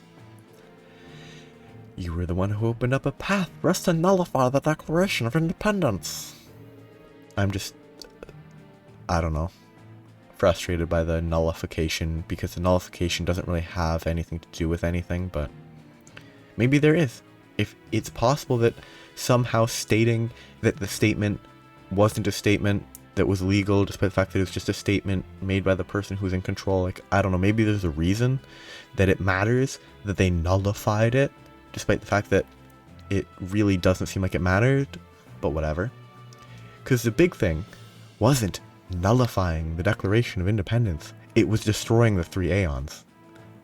You were the one who opened up a path for us to nullify the Declaration of Independence. I'm just, I don't know, frustrated by the nullification, because the nullification doesn't really have anything to do with anything, but maybe there is. If it's possible that somehow stating that the statement wasn't a statement that was legal, despite the fact that it was just a statement made by the person who's in control, like, I don't know, maybe there's a reason that it matters that they nullified it, despite the fact that it really doesn't seem like it mattered, but whatever. Because the big thing wasn't nullifying the Declaration of Independence, it was destroying the 3 Aeons.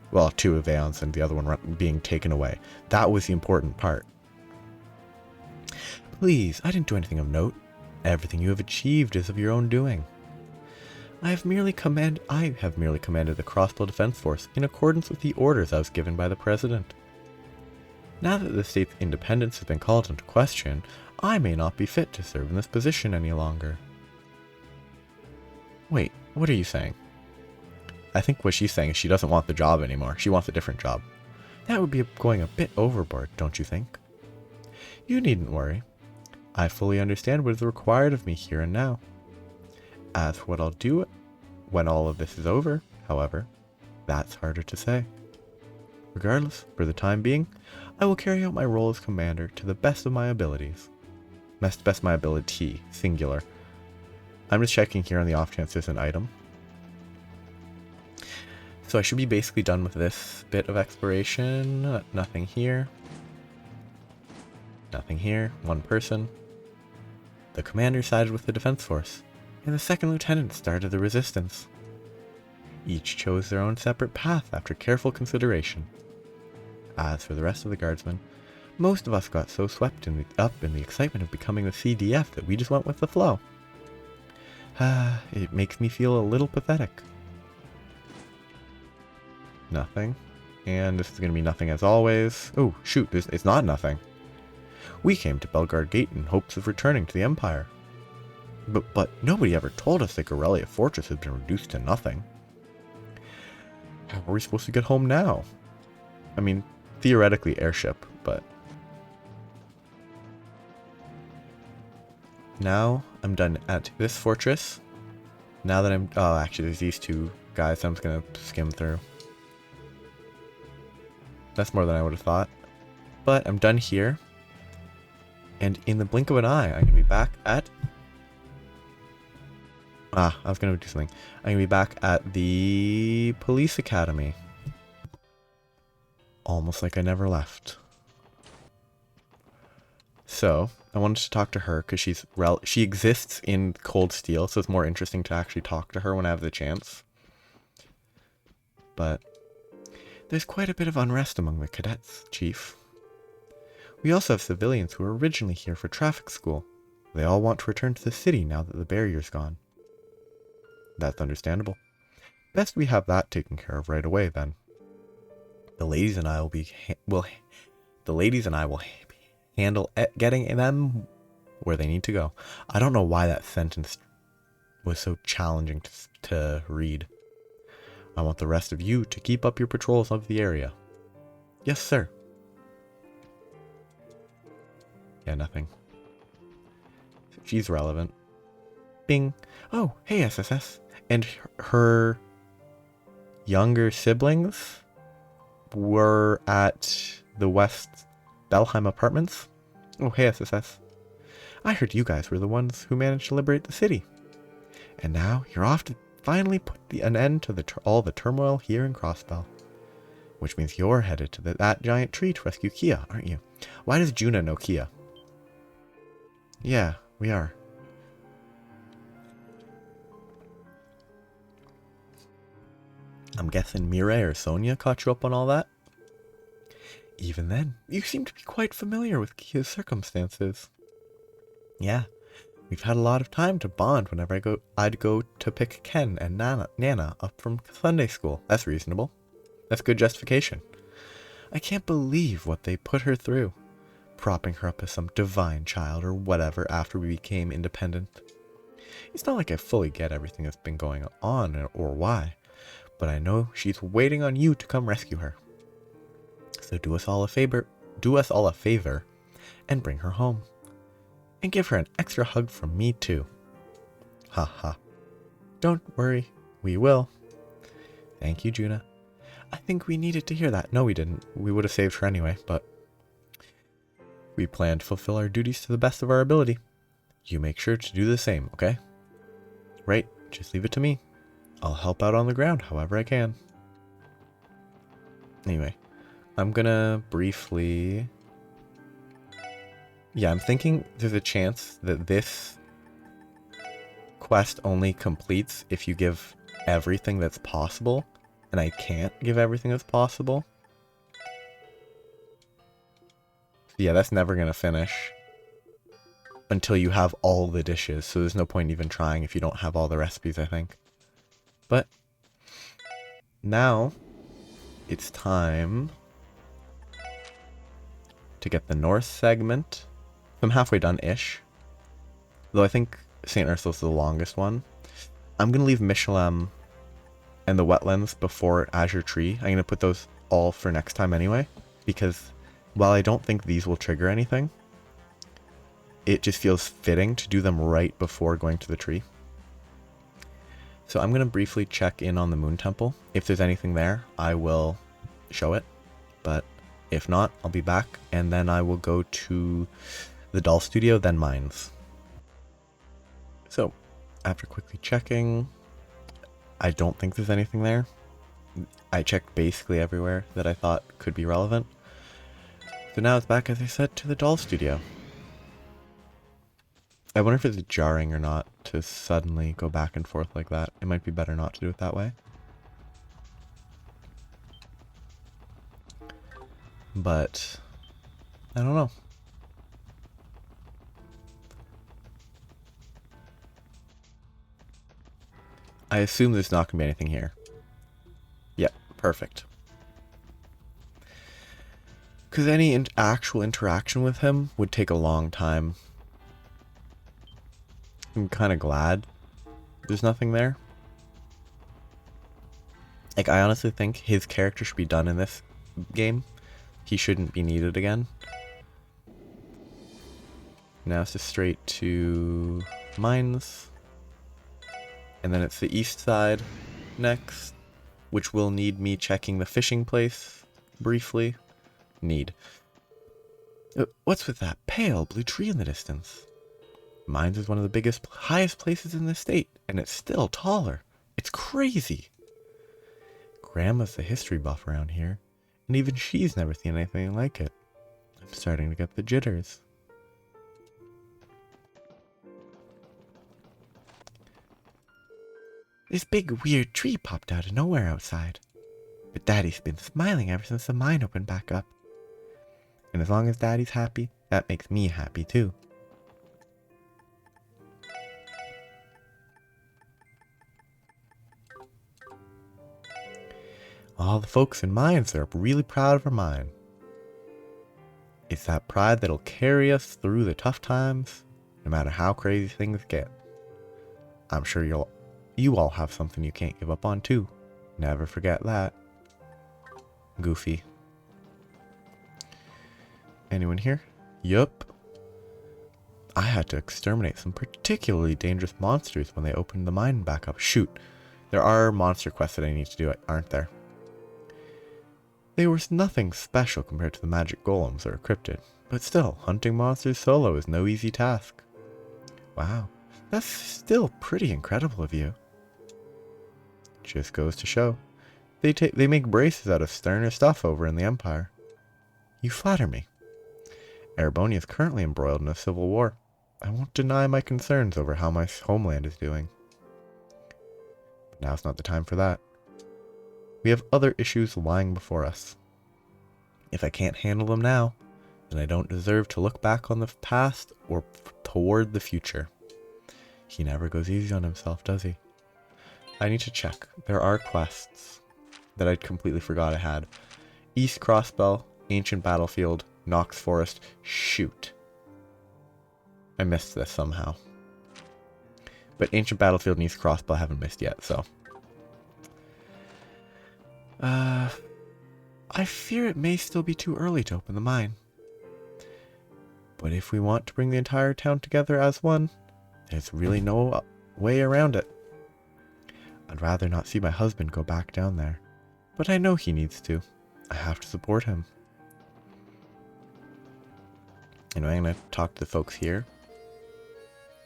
Well, 2 of Aeons and the other one being taken away. That was the important part. Please, I didn't do anything of note. Everything you have achieved is of your own doing. I have merely commanded the Crossbell Defense Force in accordance with the orders I was given by the President. Now that the state's independence has been called into question, I may not be fit to serve in this position any longer. Wait, what are you saying? I think what she's saying is she doesn't want the job anymore. She wants a different job. That would be going a bit overboard, don't you think? You needn't worry. I fully understand what is required of me here and now. As for what I'll do when all of this is over, however, that's harder to say. Regardless, for the time being, I will carry out my role as commander to the best of my abilities. Best of my ability, singular. I'm just checking here on the off chance there's an item. So I should be basically done with this bit of exploration. Nothing here. Nothing here. One person. The commander sided with the defense force, and the second lieutenant started the resistance. Each chose their own separate path after careful consideration. As for the rest of the guardsmen, most of us got so swept up in the excitement of becoming the CDF that we just went with the flow. It makes me feel a little pathetic. Nothing. And this is going to be nothing as always. Oh, shoot, it's not nothing. We came to Belgard Gate in hopes of returning to the Empire. But nobody ever told us that Gorelia Fortress had been reduced to nothing. How are we supposed to get home now? I mean, theoretically airship, but... Now, I'm done at this fortress. Now that oh, actually, there's these two guys I'm just going to skim through. That's more than I would have thought. But I'm done here. And in the blink of an eye, I'm going to be back at... I was going to do something. I'm going to be back at the police academy. Almost like I never left. So, I wanted to talk to her because she exists in Cold Steel, so it's more interesting to actually talk to her when I have the chance. But there's quite a bit of unrest among the cadets, Chief. We also have civilians who were originally here for traffic school. They all want to return to the city now that the barrier's gone. That's understandable. Best we have that taken care of right away then. The ladies and I will handle getting them where they need to go. I don't know why that sentence was so challenging to read. I want the rest of you to keep up your patrols of the area. Yes, sir. Yeah, nothing. She's relevant. Bing. Oh, hey, SSS. And her younger siblings were at the West Belheim apartments. Oh, hey, SSS. I heard you guys were the ones who managed to liberate the city. And now you're off to finally put an end to all the turmoil here in Crossbell. Which means you're headed to that giant tree to rescue Kia, aren't you? Why does Juna know Kia? Yeah, we are. I'm guessing Mirai or Sonia caught you up on all that? Even then, you seem to be quite familiar with Kia's circumstances. Yeah, we've had a lot of time to bond whenever I'd go to pick Ken and Nana up from Sunday school. That's reasonable. That's good justification. I can't believe what they put her through, propping her up as some divine child or whatever after we became independent. It's not like I fully get everything that's been going on or why, but I know she's waiting on you to come rescue her. So do us all a favor and bring her home. And give her an extra hug from me too. Ha ha. Don't worry, we will. Thank you, Juna. I think we needed to hear that. No, we didn't. We would have saved her anyway, but we plan to fulfill our duties to the best of our ability. You make sure to do the same, okay? Right, just leave it to me. I'll help out on the ground however I can. Anyway, I'm gonna briefly... Yeah, I'm thinking there's a chance that this quest only completes if you give everything that's possible, and I can't give everything that's possible. So yeah, that's never gonna finish until you have all the dishes, so there's no point even trying if you don't have all the recipes, I think. But now it's time to get the north segment. I'm halfway done-ish, though I think St. Ursula's the longest one. I'm going to leave Michelin and the wetlands before Azure Tree. I'm going to put those all for next time anyway, because while I don't think these will trigger anything, it just feels fitting to do them right before going to the tree. So I'm going to briefly check in on the Moon Temple. If there's anything there, I will show it, but if not, I'll be back, and then I will go to the doll studio, then mines. So, after quickly checking, I don't think there's anything there. I checked basically everywhere that I thought could be relevant. So now it's back, as I said, to the doll studio. I wonder if it's jarring or not to suddenly go back and forth like that. It might be better not to do it that way. But I don't know. I assume there's not going to be anything here. Yep, perfect. Because any actual interaction with him would take a long time. I'm kind of glad there's nothing there. Like, I honestly think his character should be done in this game. He shouldn't be needed again. Now it's just straight to mines. And then it's the east side next, which will need me checking the fishing place briefly. What's with that pale blue tree in the distance? Mines is one of the biggest, highest places in the state, and it's still taller. It's crazy. Grandma's the history buff around here, and even she's never seen anything like it. I'm starting to get the jitters. This big weird tree popped out of nowhere outside. But Daddy's been smiling ever since the mine opened back up. And as long as Daddy's happy, that makes me happy too. All the folks in mines are really proud of our mine. It's that pride that'll carry us through the tough times, no matter how crazy things get. I'm sure you all have something you can't give up on too. Never forget that. Goofy. Anyone here? Yup. I had to exterminate some particularly dangerous monsters when they opened the mine back up. Shoot. There are monster quests that I need to do, aren't there? They were nothing special compared to the magic golems or cryptid, but still, hunting monsters solo is no easy task. Wow, that's still pretty incredible of you. Just goes to show. They make braces out of sterner stuff over in the Empire. You flatter me. Erebonia is currently embroiled in a civil war. I won't deny my concerns over how my homeland is doing. But now's not the time for that. We have other issues lying before us. If I can't handle them now, then I don't deserve to look back on the past or toward the future. He never goes easy on himself, does he? I need to check. There are quests that I completely forgot I had. East Crossbell, Ancient Battlefield, Nox Forest. Shoot. I missed this somehow. But Ancient Battlefield and East Crossbell I haven't missed yet, so. I fear it may still be too early to open the mine. But if we want to bring the entire town together as one, there's really no way around it. I'd rather not see my husband go back down there, but I know he needs to. I have to support him. Anyway, I'm going to talk to the folks here.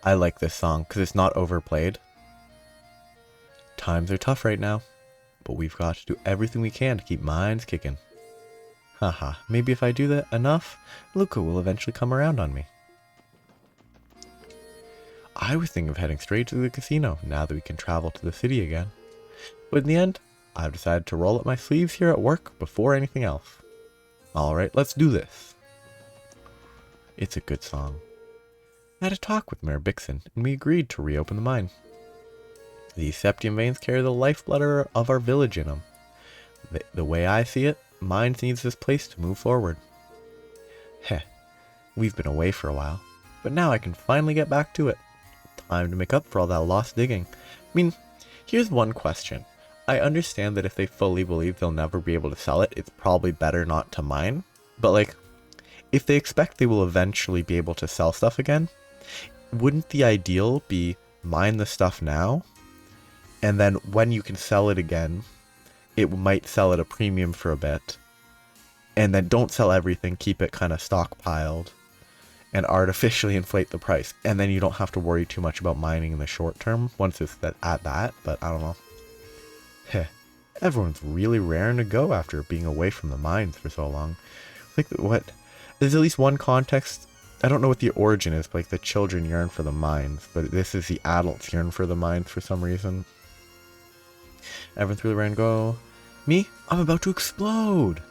I like this song because it's not overplayed. Times are tough right now, but we've got to do everything we can to keep mines kicking. Haha, maybe if I do that enough, Luca will eventually come around on me. I was thinking of heading straight to the casino now that we can travel to the city again. But in the end, I've decided to roll up my sleeves here at work before anything else. Alright, let's do this. It's a good song. I had a talk with Mayor Bixen, and we agreed to reopen the mine. These septium veins carry the lifeblood of our village in them. The way I see it, mines needs this place to move forward. Heh, we've been away for a while, but now I can finally get back to it. Time to make up for all that lost digging. I mean, here's one question. I understand that if they fully believe they'll never be able to sell it, it's probably better not to mine. But like, if they expect they will eventually be able to sell stuff again, wouldn't the ideal be mine the stuff now, and then when you can sell it again, it might sell at a premium for a bit, and then don't sell everything, keep it kind of stockpiled, and artificially inflate the price, and then you don't have to worry too much about mining in the short term once it's at that, but I don't know. Heh. Everyone's really raring to go after being away from the mines for so long. Like, what? There's at least one context. I don't know what the origin is, but like the children yearn for the mines, but this is the adults yearn for the mines for some reason. Everyone's really raring to go. Me? I'm about to explode!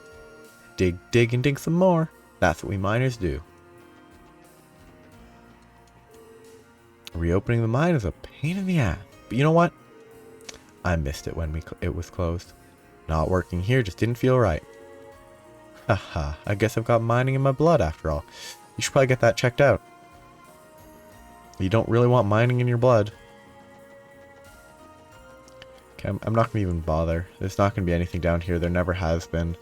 Dig, dig, and dig some more. That's what we miners do. Reopening the mine is a pain in the ass, but you know what? I missed it when it was closed. Not working here just didn't feel right. Haha, I guess I've got mining in my blood after all. You should probably get that checked out. You don't really want mining in your blood. Okay, I'm not going to even bother. There's not going to be anything down here. There never has been.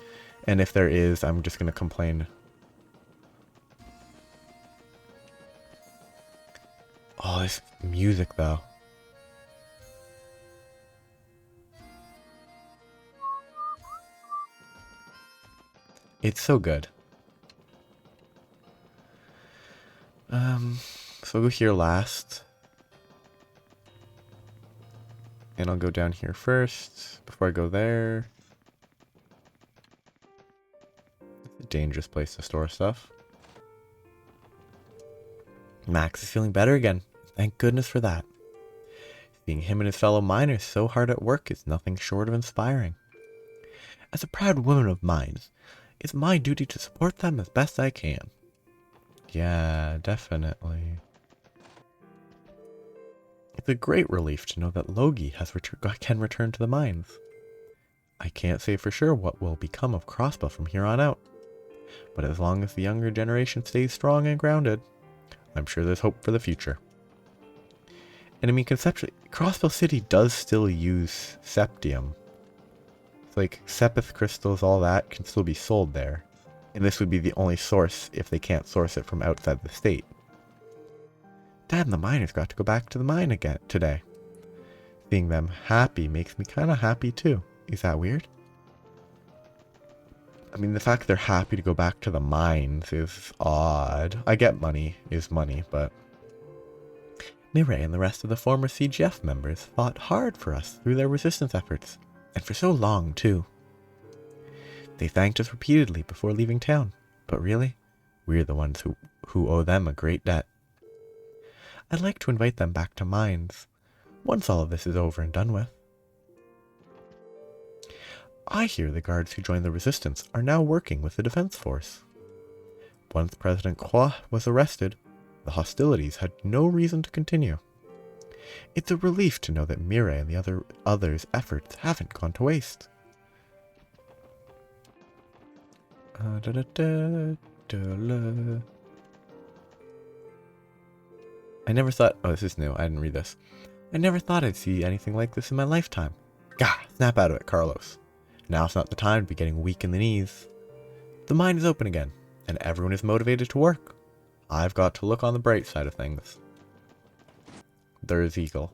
And if there is, I'm just going to complain. Oh, this music though. It's so good. So I'll go here last. And I'll go down here first before I go there. It's a dangerous place to store stuff. Max is feeling better again. Thank goodness for that. Seeing him and his fellow miners so hard at work is nothing short of inspiring. As a proud woman of mines, it's my duty to support them as best I can. Yeah, definitely. It's a great relief to know that Logie can return to the mines. I can't say for sure what will become of Crossbell from here on out, but as long as the younger generation stays strong and grounded, I'm sure there's hope for the future. And I mean, conceptually, Crossbell City does still use septium. It's like sepith crystals, all that can still be sold there. And this would be the only source if they can't source it from outside the state. Dad and the miners got to go back to the mine again today. Seeing them happy makes me kind of happy too. Is that weird? I mean, the fact they're happy to go back to the mines is odd. I get money is money, but... Mireille and the rest of the former CGF members fought hard for us through their resistance efforts, and for so long too. They thanked us repeatedly before leaving town, but really, we're the ones who owe them a great debt. I'd like to invite them back to mines, once all of this is over and done with. I hear the guards who joined the resistance are now working with the defense force. Once President Croix was arrested, the hostilities had no reason to continue. It's a relief to know that Mireille and the others' efforts haven't gone to waste. I never thought... Oh, this is new. I didn't read this. I never thought I'd see anything like this in my lifetime. Gah! Snap out of it, Carlos. Now's not the time to be getting weak in the knees. The mine is open again, and everyone is motivated to work. I've got to look on the bright side of things. There's Eagle.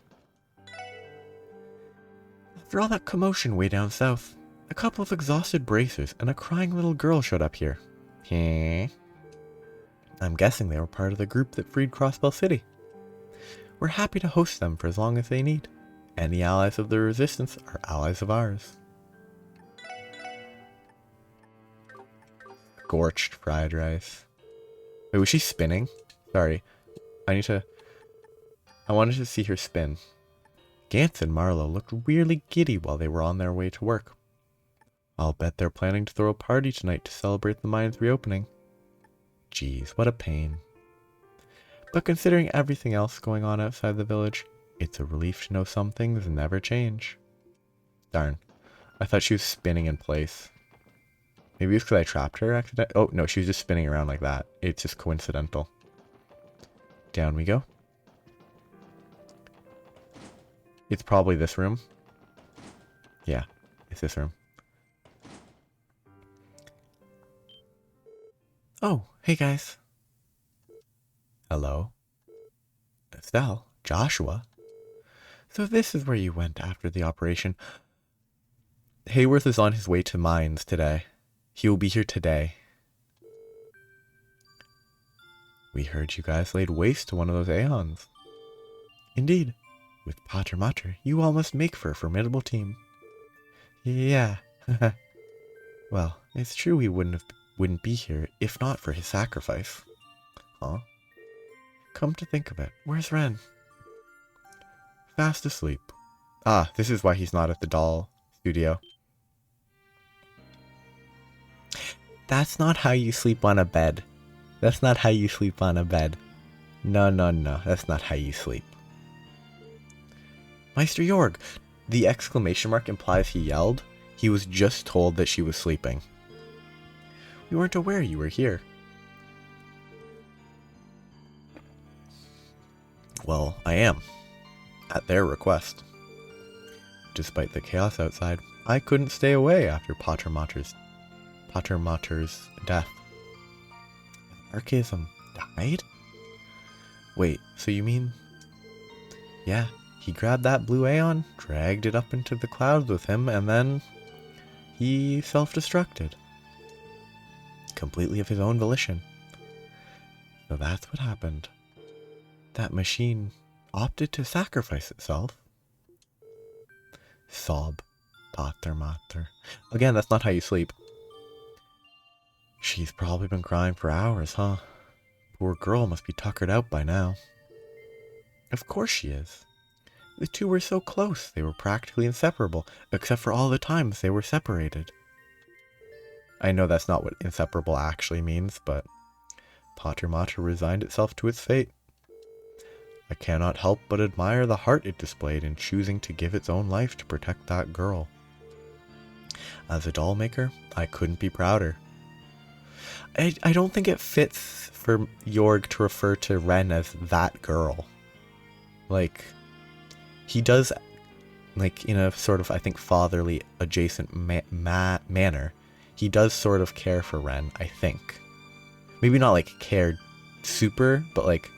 After all that commotion way down south, a couple of exhausted bracers and a crying little girl showed up here. Heh. I'm guessing they were part of the group that freed Crossbell City. We're happy to host them for as long as they need. Any allies of the resistance are allies of ours. Scorched fried rice. Wait, was she spinning? Sorry. I wanted to see her spin. Gantz and Marlowe looked weirdly giddy while they were on their way to work. I'll bet they're planning to throw a party tonight to celebrate the mine's reopening. Geez, what a pain. But considering everything else going on outside the village, it's a relief to know some things never change. Darn. I thought she was spinning in place. Maybe it's because I trapped her accidentally. Oh, no, she was just spinning around like that. It's just coincidental. Down we go. It's probably this room. Yeah, it's this room. Oh, hey guys. Hello. Estelle, Joshua. So this is where you went after the operation. Hayworth is on his way to mines today. He will be here today. We heard you guys laid waste to one of those Aeons. Indeed. With Pater Mater, you all must make for a formidable team. Yeah. Well, it's true we wouldn't be here if not for his sacrifice. Huh? Come to think of it, where's Ren? Fast asleep. Ah, this is why he's not at the doll studio. That's not how you sleep on a bed. That's not how you sleep on a bed. No, no, no, that's not how you sleep. Meister Jorg! The exclamation mark implies he yelled. He was just told that she was sleeping. We weren't aware you were here. Well, I am. At their request. Despite the chaos outside, I couldn't stay away after Pater Mater's death. Archaism died? Wait, so you mean... Yeah, he grabbed that blue Aeon, dragged it up into the clouds with him, and then... he self-destructed. Completely of his own volition. So that's what happened. That machine opted to sacrifice itself. Sob. Pater Mater. Again, that's not how you sleep. She's probably been crying for hours, huh? Poor girl must be tuckered out by now. Of course she is. The two were so close, they were practically inseparable, except for all the times they were separated. I know that's not what inseparable actually means, but Pater Mater resigned itself to its fate. I cannot help but admire the heart it displayed in choosing to give its own life to protect that girl. As a doll maker, I couldn't be prouder. I don't think it fits for Jorg to refer to Ren as that girl. Like, he does, like, in a sort of, I think, fatherly adjacent manner, he does sort of care for Ren, I think. Maybe not, like, care super, but, like,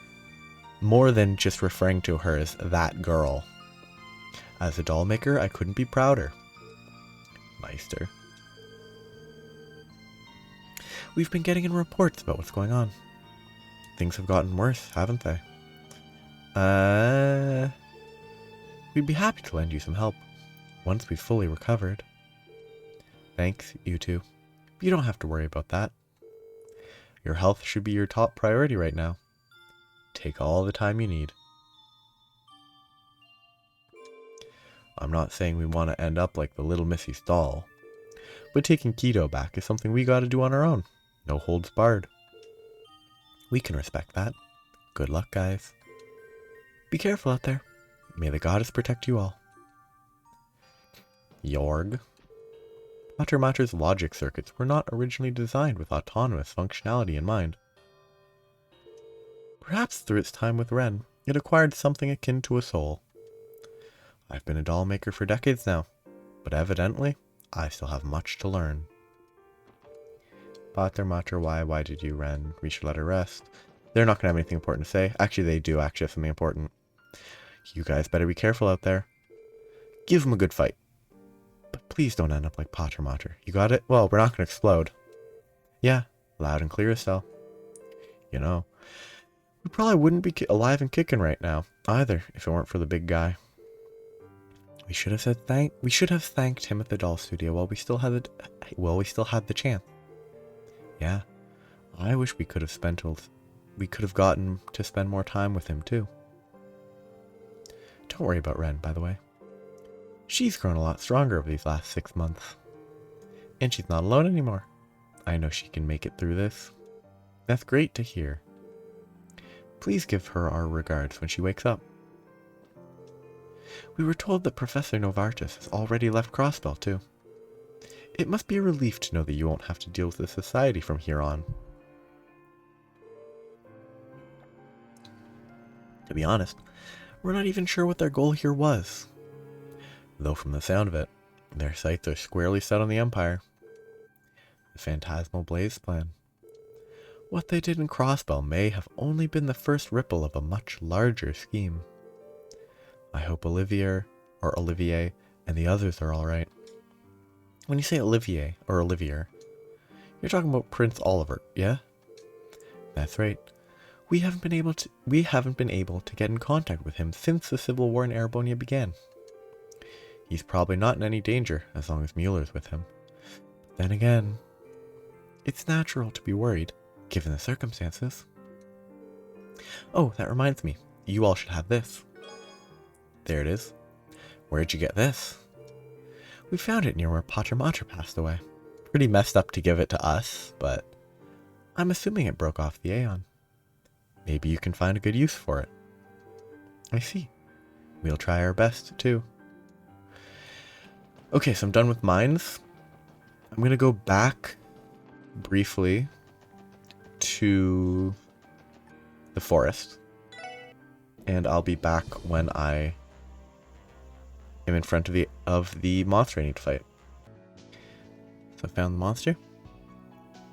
more than just referring to her as that girl. As a doll maker, I couldn't be prouder. Meister. We've been getting in reports about what's going on. Things have gotten worse, haven't they? We'd be happy to lend you some help, once we've fully recovered. Thanks, you two. You don't have to worry about that. Your health should be your top priority right now. Take all the time you need. I'm not saying we want to end up like the little Missy's doll, but taking Keto back is something we gotta do on our own. No holds barred. We can respect that. Good luck, guys. Be careful out there. May the goddess protect you all. Jorg. Pater Mater's logic circuits were not originally designed with autonomous functionality in mind. Perhaps through its time with Ren, it acquired something akin to a soul. I've been a doll maker for decades now, but evidently, I still have much to learn. Pater Mater, why did you, Ren? We should let her rest. They're not going to have anything important to say. Actually, they do actually have something important. You guys better be careful out there. Give them a good fight. But please don't end up like Pater Mater. You got it? Well, we're not going to explode. Yeah, loud and clear, Estelle. You know, we probably wouldn't be alive and kicking right now, either, if it weren't for the big guy. We should have thanked him at the doll studio while we still had the chance. Yeah, I wish we could have gotten to spend more time with him too. Don't worry about Ren, by the way. She's grown a lot stronger over these last 6 months. And she's not alone anymore. I know she can make it through this. That's great to hear. Please give her our regards when she wakes up. We were told that Professor Novartis has already left Crossbell too. It must be a relief to know that you won't have to deal with the society from here on. To be honest, we're not even sure what their goal here was. Though from the sound of it, Their sights are squarely set on the Empire. The Phantasmal Blaze plan. What they did in Crossbell may have only been the first ripple of a much larger scheme. I hope Olivier and the others are alright. When you say Olivier, you're talking about Prince Oliver, yeah? That's right. We haven't been able to get in contact with him since the civil war in Erebonia began. He's probably not in any danger as long as Mueller's with him. But then again, it's natural to be worried, given the circumstances. Oh, that reminds me. You all should have this. There it is. Where'd you get this? We found it near where Pater Mater passed away. Pretty messed up to give it to us, but I'm assuming it broke off the Aeon. Maybe you can find a good use for it. I see. We'll try our best, too. Okay, so I'm done with mines. I'm going to go back briefly to the forest. And I'll be back when I am in front of the monster I need to fight. So I found the monster.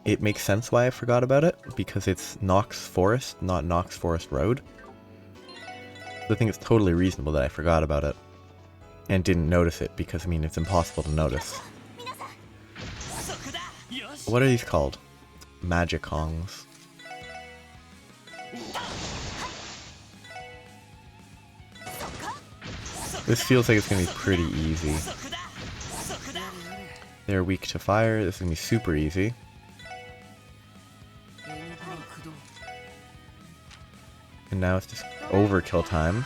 It makes sense why I forgot about it, because it's Nox Forest, not Nox Forest Road. I think it's totally reasonable that I forgot about it and didn't notice it, because I mean it's impossible to notice. What are these called? Magic Hongs. This feels like it's gonna be pretty easy. They're weak to fire. This is gonna be super easy. And now it's just overkill time.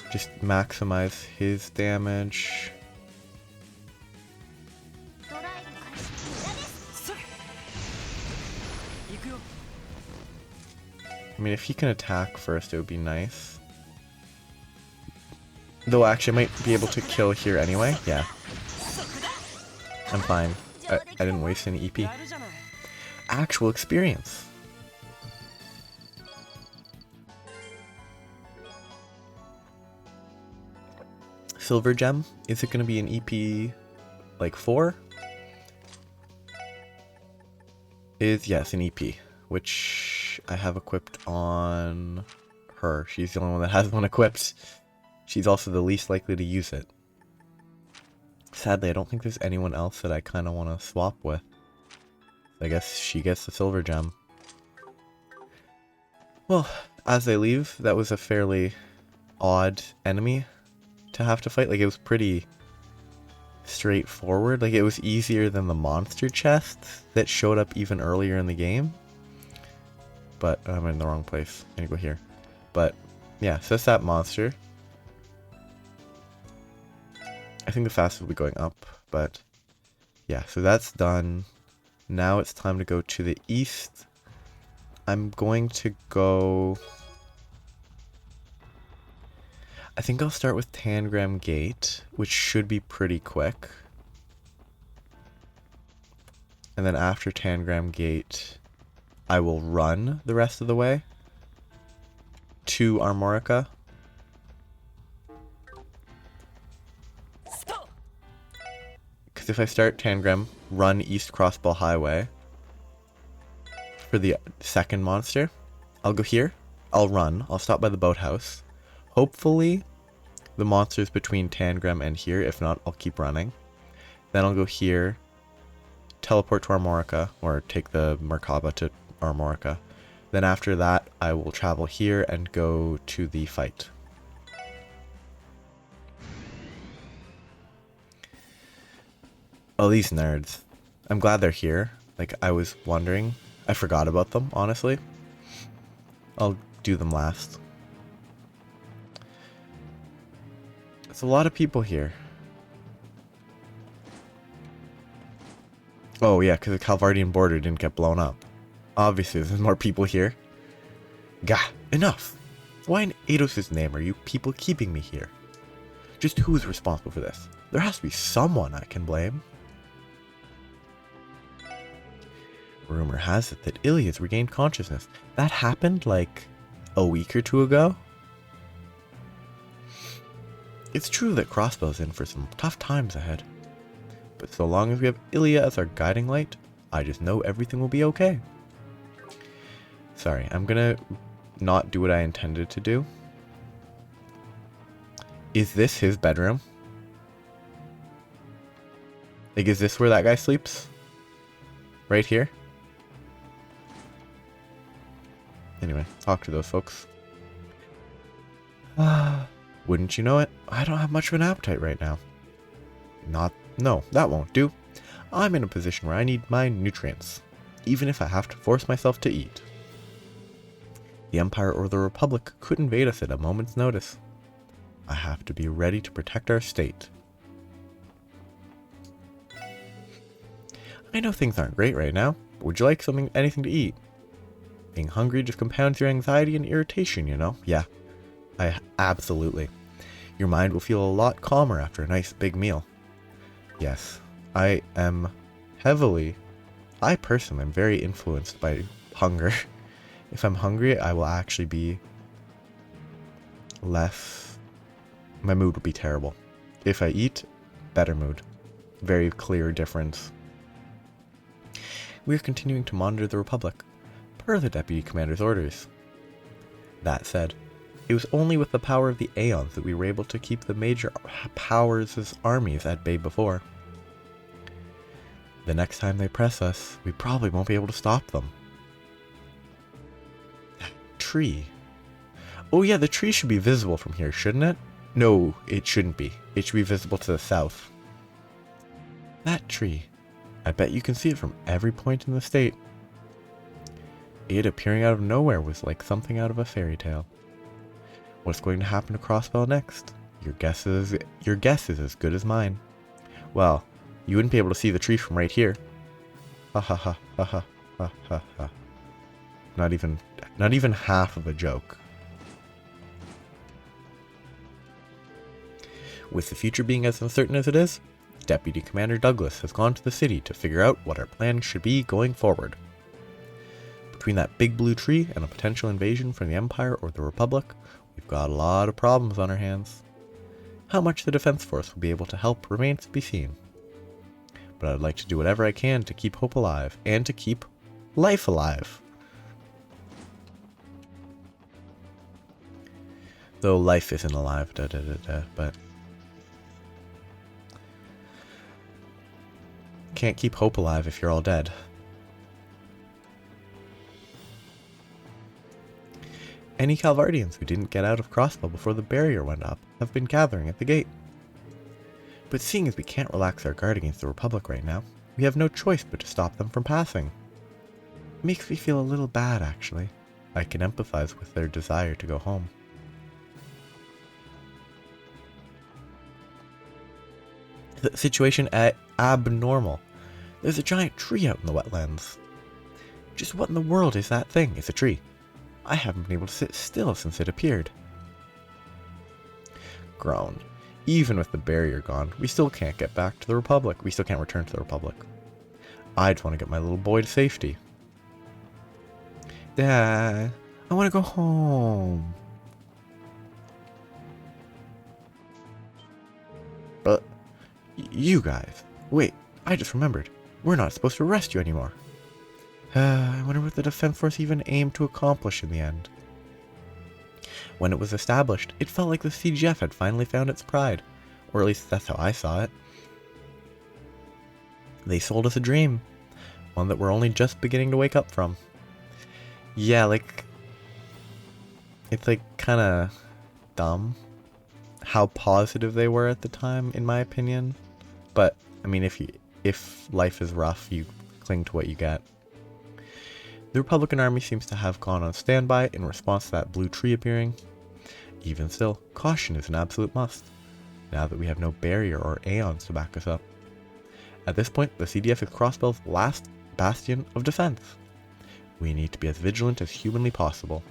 Just maximize his damage. I mean, if he can attack first, it would be nice. Though, actually, I might be able to kill here anyway. Yeah. I'm fine. I didn't waste any EP. Actual experience. Silver gem. Is it going to be an EP like 4? Yes, an EP, which I have equipped on her. She's the only one that has one equipped. She's also the least likely to use it. Sadly, I don't think there's anyone else that I kind of want to swap with. I guess she gets the silver gem. Well, as I leave, that was a fairly odd enemy to have to fight. Like, it was pretty straightforward. Like, it was easier than the monster chest that showed up even earlier in the game. But I'm in the wrong place. I'm gonna go here. But yeah, so that's that monster. I think the fastest will be going up, but yeah, so that's done. Now it's time to go to the east. I'm going to go... I think I'll start with Tangram Gate, which should be pretty quick. And then after Tangram Gate, I will run the rest of the way to Armorica. Because if I start Tangram, run East Crossbell Highway for the second monster, I'll go here, I'll run, I'll stop by the boathouse. Hopefully, the monster's between Tangram and here. If not, I'll keep running. Then I'll go here, teleport to Armorica, or take the Merkaba to Armorica. Then after that, I will travel here and go to the fight. Oh, these nerds. I'm glad they're here. Like, I was wondering. I forgot about them, honestly. I'll do them last. There's a lot of people here. Oh yeah, because the Calvardian border didn't get blown up. Obviously, there's more people here. Gah, enough! Why in Eidos' name are you people keeping me here? Just who's responsible for this? There has to be someone I can blame. Rumor has it that Ilia's regained consciousness. That happened like a week or two ago. It's true that Crossbell's in for some tough times ahead. But so long as we have Ilya as our guiding light, I just know everything will be okay. Sorry, I'm gonna not do what I intended to do. Is this his bedroom? Like, is this where that guy sleeps? Right here? Anyway, talk to those folks. Wouldn't you know it? I don't have much of an appetite right now. No, that won't do. I'm in a position where I need my nutrients, even if I have to force myself to eat. The Empire or the Republic could invade us at a moment's notice. I have to be ready to protect our state. I know things aren't great right now, but would you like anything to eat? Being hungry just compounds your anxiety and irritation, you know? Yeah, absolutely. Your mind will feel a lot calmer after a nice big meal. Yes, I personally am very influenced by hunger. If I'm hungry, I will actually be my mood will be terrible. If I eat, better mood. Very clear difference. We are continuing to monitor the Republic, per the Deputy Commander's orders. That said, it was only with the power of the Aeons that we were able to keep the major powers' armies at bay before. The next time they press us, we probably won't be able to stop them. That tree. Oh yeah, the tree should be visible from here, shouldn't it? No, it shouldn't be. It should be visible to the south. That tree. I bet you can see it from every point in the state. It appearing out of nowhere was like something out of a fairy tale. What's going to happen to Crossbell next? Your guess is as good as mine. Well, you wouldn't be able to see the tree from right here. Ha ha ha ha ha ha ha ha. Not even half of a joke. With the future being as uncertain as it is, Deputy Commander Douglas has gone to the city to figure out what our plan should be going forward. Between that big blue tree and a potential invasion from the Empire or the Republic, we've got a lot of problems on our hands. How much the Defense Force will be able to help remains to be seen. But I'd like to do whatever I can to keep hope alive, and to keep life alive. Though life isn't alive, but... Can't keep hope alive if you're all dead. Any Calvardians who didn't get out of Crossbell before the barrier went up have been gathering at the gate. But seeing as we can't relax our guard against the Republic right now, we have no choice but to stop them from passing. It makes me feel a little bad, actually. I can empathize with their desire to go home. The situation abnormal. There's a giant tree out in the wetlands. Just what in the world is that thing? It's a tree. I haven't been able to sit still since it appeared. Groan. Even with the barrier gone, we still can't get back to the Republic. We still can't return to the Republic. I just want to get my little boy to safety. Dad, I want to go home. But, you guys, wait, I just remembered. We're not supposed to arrest you anymore. I wonder what the Defense Force even aimed to accomplish in the end. When it was established, it felt like the CGF had finally found its pride. Or at least that's how I saw it. They sold us a dream. One that we're only just beginning to wake up from. Yeah, like... It's like kinda dumb how positive they were at the time, in my opinion. But, I mean, if life is rough, you cling to what you get. The Republican army seems to have gone on standby in response to that blue tree appearing. Even still, caution is an absolute must, now that we have no barrier or Aeons to back us up. At this point, the CDF is Crossbell's last bastion of defense. We need to be as vigilant as humanly possible.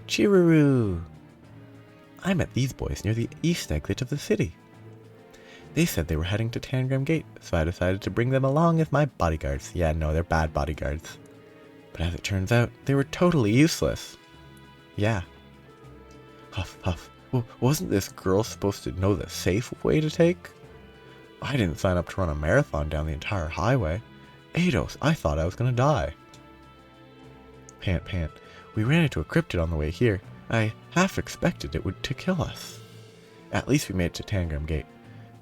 Chiruroo! I met these boys near the east exit of the city. They said they were heading to Tangram Gate, so I decided to bring them along as my bodyguards. Yeah, no, they're bad bodyguards. But as it turns out, they were totally useless. Yeah. Huff, huff. Wasn't this girl supposed to know the safe way to take? I didn't sign up to run a marathon down the entire highway. Ados, I thought I was gonna die. Pant, pant. We ran into a cryptid on the way here. I half expected it would to kill us. At least we made it to Tangram Gate.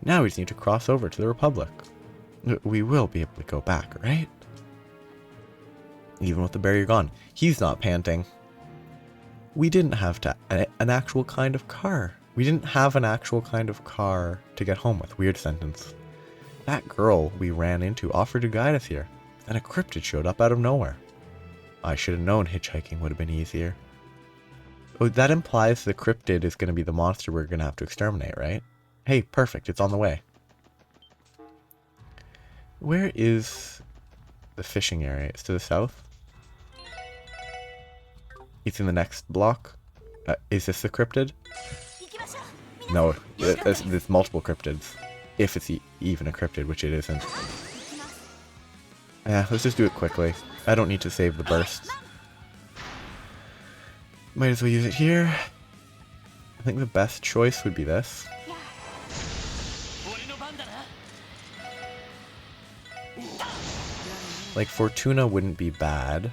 Now we just need to cross over to the Republic. We will be able to go back, right? Even with the barrier gone, he's not panting. We didn't have an actual kind of car. We didn't have an actual kind of car to get home with. Weird sentence. That girl we ran into offered to guide us here, and a cryptid showed up out of nowhere. I should have known hitchhiking would have been easier. Oh, that implies the cryptid is going to be the monster we're going to have to exterminate, right? Hey, perfect, it's on the way. Where is the fishing area? It's to the south? It's in the next block? Is this the cryptid? No, there's multiple cryptids. If it's even a cryptid, which it isn't. Yeah, let's just do it quickly. I don't need to save the burst. Might as well use it here. I think the best choice would be this. Like, Fortuna wouldn't be bad,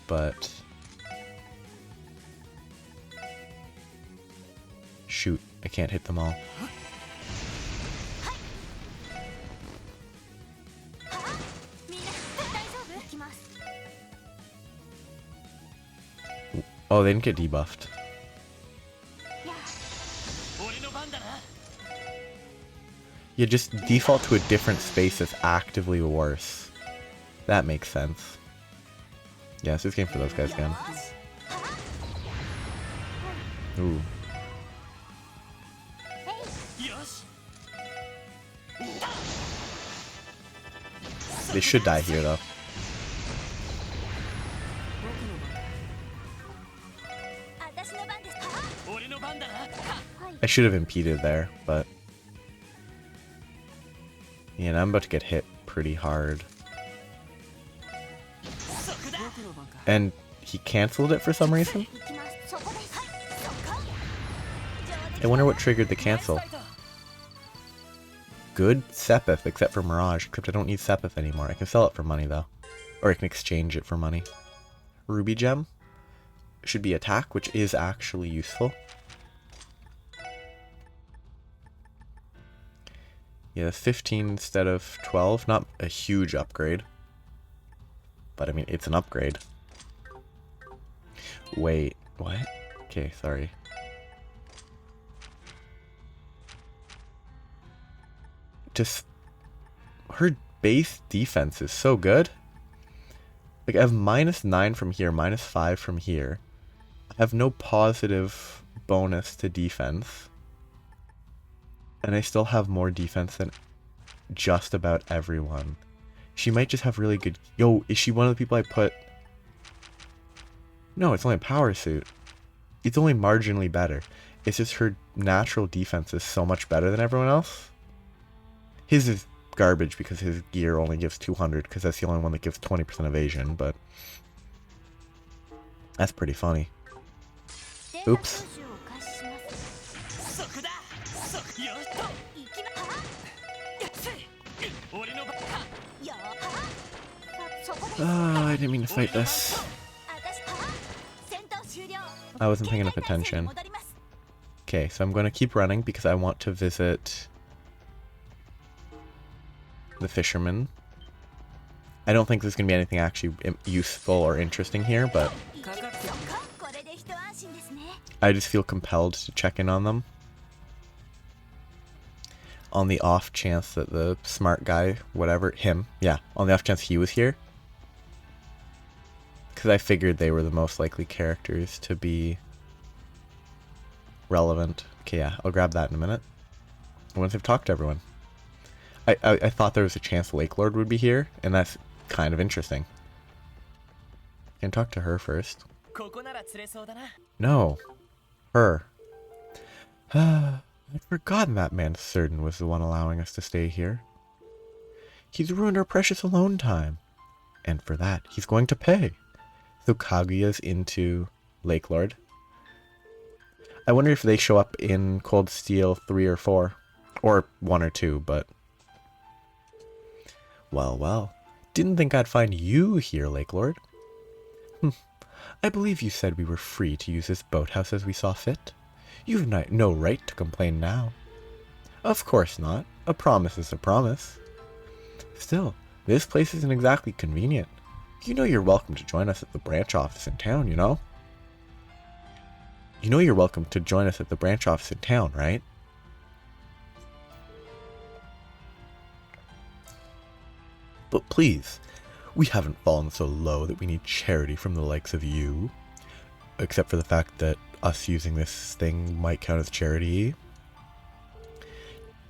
but... Shoot, I can't hit them all. Oh, they didn't get debuffed. Yeah, just default to a different space that's actively worse. That makes sense. Yeah, so this game for those guys again. Ooh. They should die here, though. I should have impeded there, but... Yeah, and I'm about to get hit pretty hard. And he cancelled it for some reason? I wonder what triggered the cancel. Good Sepith, except for Mirage. Except I don't need Sepith anymore. I can sell it for money, though. Or I can exchange it for money. Ruby Gem should be attack, which is actually useful. Yeah, 15 instead of 12. Not a huge upgrade. But, I mean, it's an upgrade. Wait, what? Okay, sorry. Just... her base defense is so good. Like, I have -9 from here, -5 from here. I have no positive bonus to defense. And I still have more defense than just about everyone. She might just have really good... Yo, is she one of the people I put... No, it's only a power suit. It's only marginally better. It's just her natural defense is so much better than everyone else. His is garbage because his gear only gives 200 because that's the only one that gives 20% evasion, but... That's pretty funny. Oops. Oh, I didn't mean to fight this. I wasn't paying enough attention. Okay, so I'm going to keep running because I want to visit the fisherman. I don't think there's going to be anything actually useful or interesting here, but I just feel compelled to check in on them. On the off chance that the smart guy, whatever, him, yeah, on the off chance he was here. Because I figured they were the most likely characters to be relevant. Okay, yeah, I'll grab that in a minute. Once I've talked to everyone. I thought there was a chance Lake Lord would be here, and that's kind of interesting. I can talk to her first. No. Her. I'd forgotten that man Certain was the one allowing us to stay here. He's ruined our precious alone time. And for that, he's going to pay. So Kaguya's into Lake Lord. I wonder if they show up in Cold Steel 3 or 4. Or 1 or 2, but... Well, well. Didn't think I'd find you here, Lake Lord. I believe you said we were free to use this boathouse as we saw fit. You've no right to complain now. Of course not. A promise is a promise. Still, this place isn't exactly convenient. You know you're welcome to join us at the branch office in town, you know? You know you're welcome to join us at the branch office in town, right? But please, we haven't fallen so low that we need charity from the likes of you. Except for the fact that us using this thing might count as charity.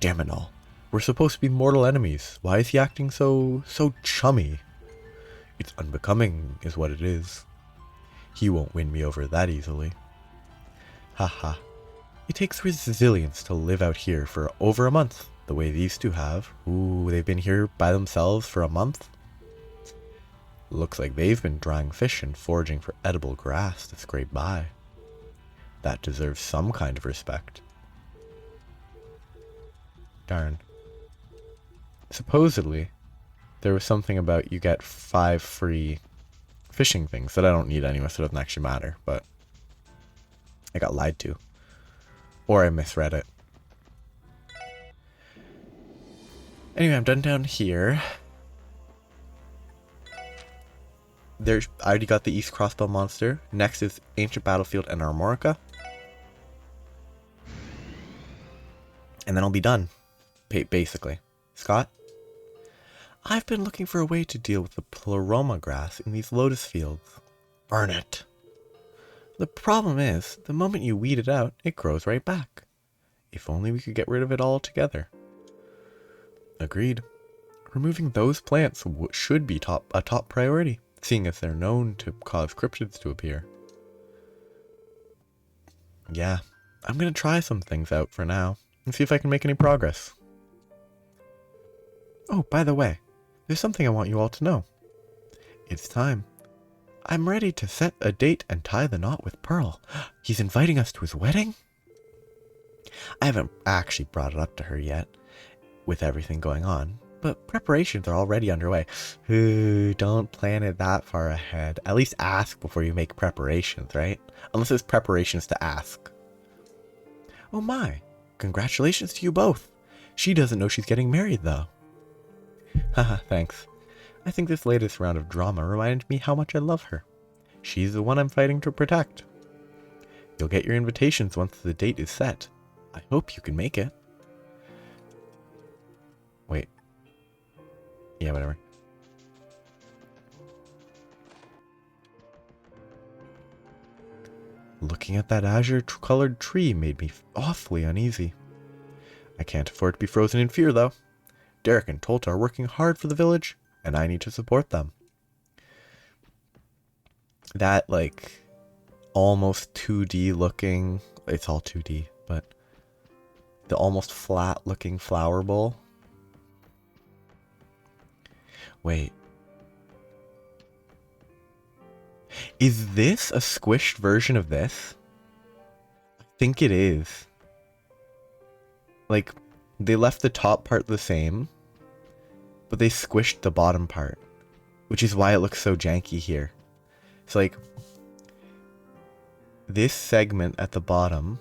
Damn it all. We're supposed to be mortal enemies. Why is he acting so chummy? It's unbecoming, is what it is. He won't win me over that easily. Haha. It takes resilience to live out here for over a month, the way these two have. Ooh, they've been here by themselves for a month? Looks like they've been drying fish and foraging for edible grass to scrape by. That deserves some kind of respect. Darn. Supposedly, there was something about you get 5 free fishing things that I don't need anyway, so it doesn't actually matter, but I got lied to. Or I misread it. Anyway, I'm done down here. I already got the East Crossbell monster. Next is Ancient Battlefield and Armorica. And then I'll be done. Basically. Scott? I've been looking for a way to deal with the pleroma grass in these lotus fields. Burn it. The problem is, the moment you weed it out, it grows right back. If only we could get rid of it all together. Agreed. Removing those plants should be a top priority, seeing as they're known to cause cryptids to appear. Yeah, I'm gonna try some things out for now, and see if I can make any progress. Oh, by the way, there's something I want you all to know. It's time. I'm ready to set a date and tie the knot with Pearl. He's inviting us to his wedding? I haven't actually brought it up to her yet, with everything going on, but preparations are already underway. Ooh, don't plan it that far ahead. At least ask before you make preparations, right? Unless it's preparations to ask. Oh my, congratulations to you both. She doesn't know she's getting married though. Haha, thanks. I think this latest round of drama reminded me how much I love her. She's the one I'm fighting to protect. You'll get your invitations once the date is set. I hope you can make it. Wait. Yeah, whatever. Looking at that azure-colored tree made me awfully uneasy. I can't afford to be frozen in fear, though. Derek and Tolta are working hard for the village, and I need to support them. That, like, almost 2D looking... It's all 2D, but... the almost flat looking flower bowl. Wait. Is this a squished version of this? I think it is. Like, they left the top part the same, but they squished the bottom part, which is why it looks so janky here. It's like, this segment at the bottom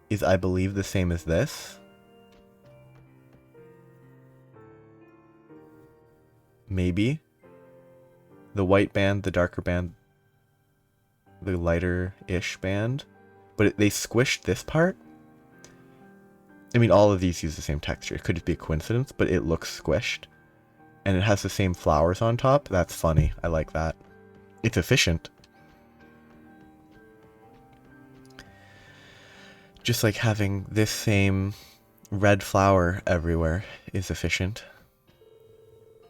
is, I believe, the same as this. Maybe. The white band, the darker band, the lighter-ish band. But they squished this part. I mean, all of these use the same texture. It could just be a coincidence, but it looks squished. And it has the same flowers on top. That's funny. I like that. It's efficient. Just like having this same red flower everywhere is efficient.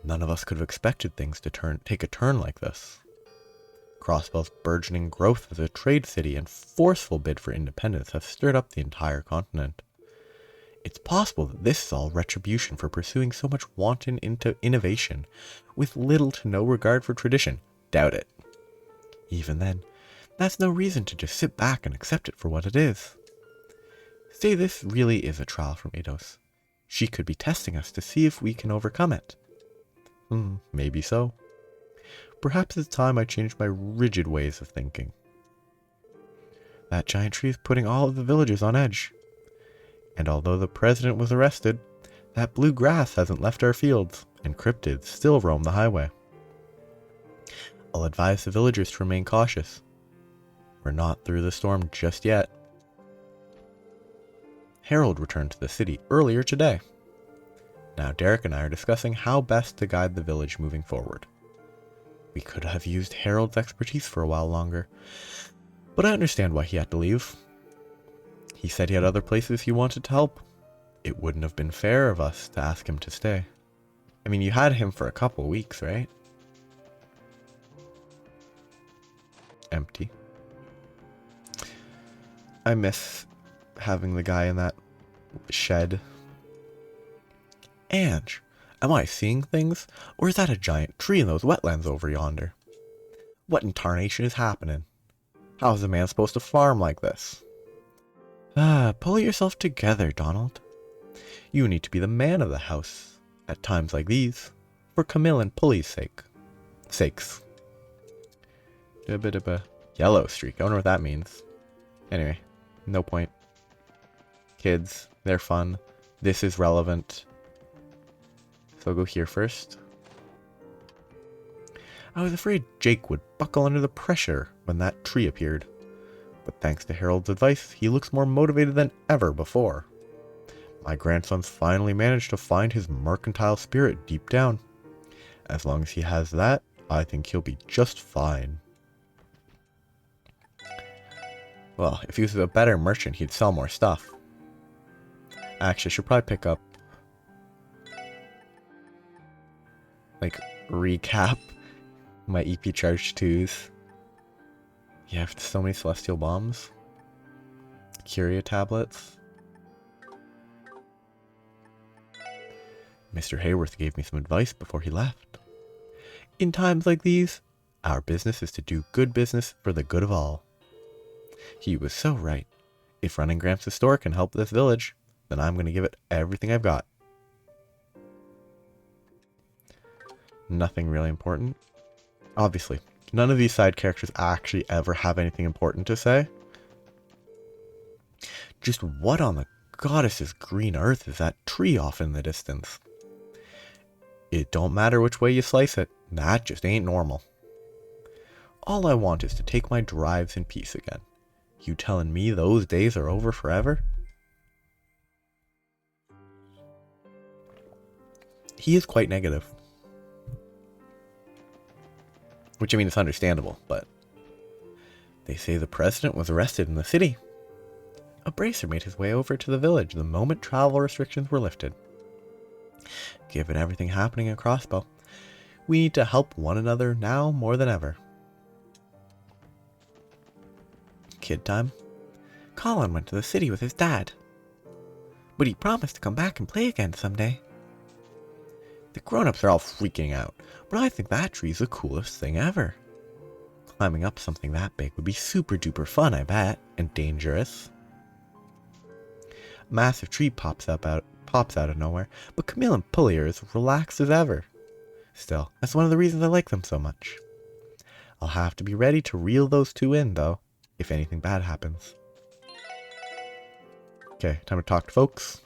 None of us could have expected things to take a turn like this. Crossbell's burgeoning growth as a trade city and forceful bid for independence have stirred up the entire continent. It's possible that this is all retribution for pursuing so much wanton innovation, with little to no regard for tradition. Doubt it. Even then, that's no reason to just sit back and accept it for what it is. Say this really is a trial from Eidos. She could be testing us to see if we can overcome it. Maybe so. Perhaps it's time I changed my rigid ways of thinking. That giant tree is putting all of the villagers on edge. And although the president was arrested, that blue grass hasn't left our fields, and cryptids still roam the highway. I'll advise the villagers to remain cautious. We're not through the storm just yet. Harold returned to the city earlier today. Now Derek and I are discussing how best to guide the village moving forward. We could have used Harold's expertise for a while longer, but I understand why he had to leave. He said he had other places he wanted to help. It wouldn't have been fair of us to ask him to stay. I mean, you had him for a couple weeks, right? Empty. I miss having the guy in that shed. Ange, am I seeing things? Or is that a giant tree in those wetlands over yonder? What in tarnation is happening? How is a man supposed to farm like this? Pull yourself together, Donald. You need to be the man of the house at times like these, for Camille and Pulley's sakes. Yellow streak. I wonder what that means. Anyway, no point. Kids, they're fun. This is relevant. So I'll go here first. I was afraid Jake would buckle under the pressure when that tree appeared. But thanks to Harold's advice, he looks more motivated than ever before. My grandson's finally managed to find his mercantile spirit deep down. As long as he has that, I think he'll be just fine. Well, if he was a better merchant, he'd sell more stuff. Actually, I should probably pick up, like, recap my EP Charge 2s. You have so many Celestial Bombs. Curia tablets. Mr. Hayworth gave me some advice before he left. In times like these, our business is to do good business for the good of all. He was so right. If running Gramps' store can help this village, then I'm going to give it everything I've got. Nothing really important. Obviously, none of these side characters actually ever have anything important to say. Just what on the goddess's green earth is that tree off in the distance? It don't matter which way you slice it, that just ain't normal. All I want is to take my drives in peace again. You telling me those days are over forever? He is quite negative. Which, I mean, it's understandable, but they say the president was arrested in the city. A bracer made his way over to the village the moment travel restrictions were lifted. Given everything happening at Crossbell, we need to help one another now more than ever. Kid time. Colin went to the city with his dad, but he promised to come back and play again someday. The grown-ups are all freaking out, but I think that tree's the coolest thing ever. Climbing up something that big would be super duper fun, I bet, and dangerous. A massive tree pops out of nowhere, but Camille and Pulley are as relaxed as ever. Still, that's one of the reasons I like them so much. I'll have to be ready to reel those two in, though, if anything bad happens. Okay, time to talk to folks.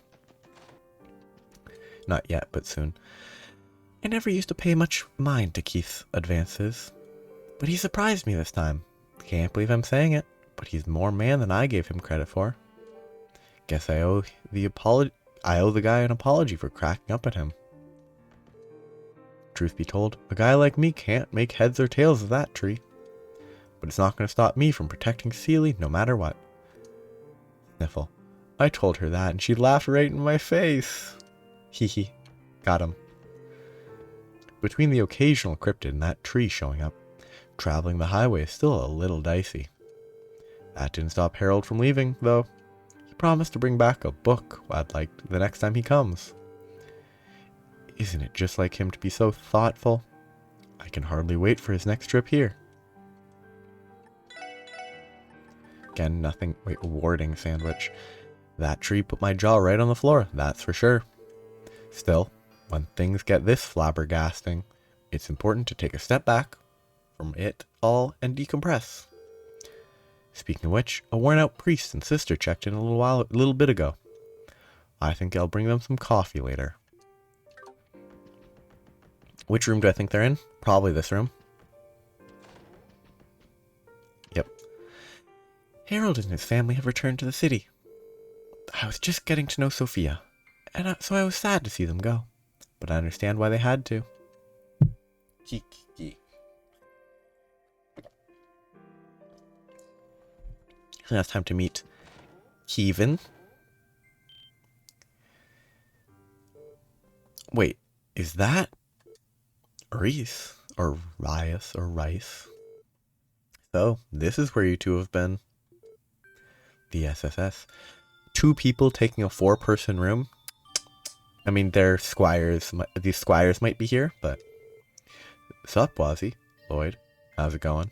Not yet, but soon. I never used to pay much mind to Keith's advances, but he surprised me this time. Can't believe I'm saying it, but he's more man than I gave him credit for. Guess I owe the guy an apology for cracking up at him. Truth be told, a guy like me can't make heads or tails of that tree. But it's not going to stop me from protecting Seely no matter what. Sniffle. I told her that and she laughed right in my face. Hee. Got him. Between the occasional cryptid and that tree showing up, traveling the highway is still a little dicey. That didn't stop Harold from leaving, though. He promised to bring back a book I'd like the next time he comes. Isn't it just like him to be so thoughtful? I can hardly wait for his next trip here. Again, nothing. Wait, warding sandwich. That tree put my jaw right on the floor, that's for sure. Still, when things get this flabbergasting, it's important to take a step back from it all and decompress. Speaking of which, a worn-out priest and sister checked in a little bit ago. I think I'll bring them some coffee later. Which room do I think they're in? Probably this room. Yep. Harold and his family have returned to the city. I was just getting to know Sophia, and so I was sad to see them go. But I understand why they had to. Kiki. Now it's time to meet Kevin. Wait, is that Reese? Or Rice? Or Rice? So, this is where you two have been. The SSS. 2 people taking a 4-person room. I mean, they're squires. These squires might be here, but... Sup, Wazzy? Lloyd? How's it going?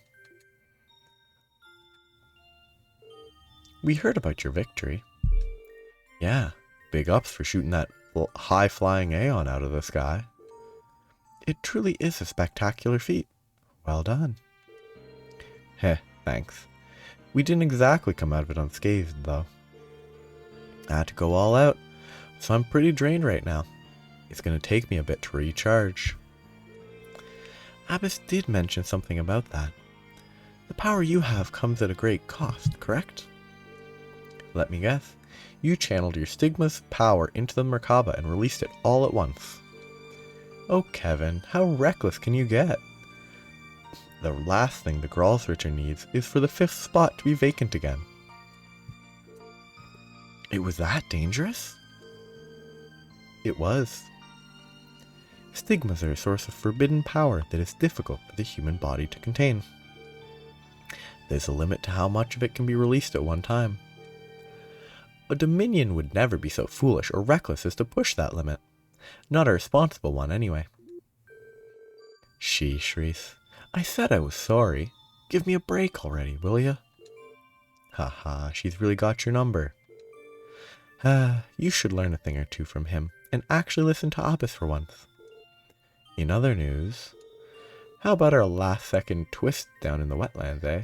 We heard about your victory. Yeah, big ups for shooting that high-flying Aeon out of the sky. It truly is a spectacular feat. Well done. Heh, thanks. We didn't exactly come out of it unscathed, though. I had to go all out, so I'm pretty drained right now. It's going to take me a bit to recharge. Abbas did mention something about that. The power you have comes at a great cost, correct? Let me guess. You channeled your stigma's power into the Merkaba and released it all at once. Oh, Kevin, how reckless can you get? The last thing the Gralsrichter needs is for the 5th spot to be vacant again. It was that dangerous? It was. Stigmas are a source of forbidden power that is difficult for the human body to contain. There's a limit to how much of it can be released at one time. A Dominion would never be so foolish or reckless as to push that limit. Not a responsible one, anyway. Sheesh, Reese. I said I was sorry. Give me a break already, will ya? Haha, she's really got your number. You should learn a thing or two from him, and actually listen to Abbas for once. In other news, how about our last-second twist down in the wetlands, eh?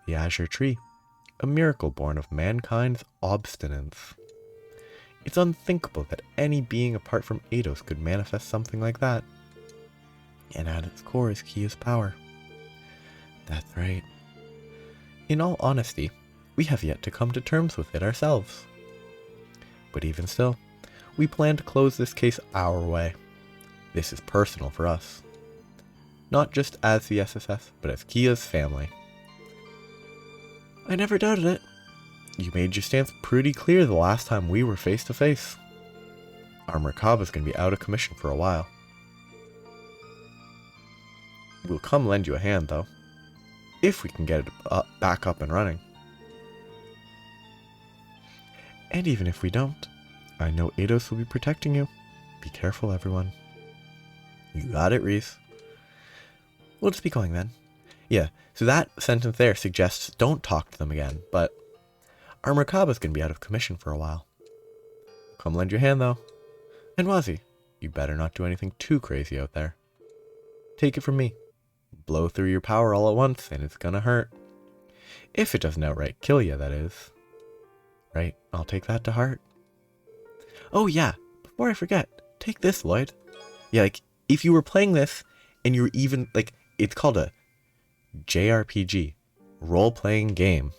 The Azure Tree, a miracle born of mankind's obstinance. It's unthinkable that any being apart from Eidos could manifest something like that. And at its core is Kia's power. That's right. In all honesty, we have yet to come to terms with it ourselves. But even still, we plan to close this case our way. This is personal for us. Not just as the SSS, but as Kia's family. I never doubted it. You made your stance pretty clear the last time we were face to face. Our Merkaba's gonna be out of commission for a while. We'll come lend you a hand, though. If we can get it back up and running. And even if we don't, I know Eidos will be protecting you. Be careful, everyone. You got it, Reese. We'll just be going then. Yeah, so that sentence there suggests don't talk to them again, but our Merkaba's gonna be out of commission for a while. Come lend your hand, though. And Wazzy, you better not do anything too crazy out there. Take it from me. Blow through your power all at once, and it's gonna hurt. If it doesn't outright kill you, that is. Right, I'll take that to heart. Oh yeah, before I forget, take this, Lloyd. Yeah, like, if you were playing this, and you were even, like, it's called a JRPG, role-playing game.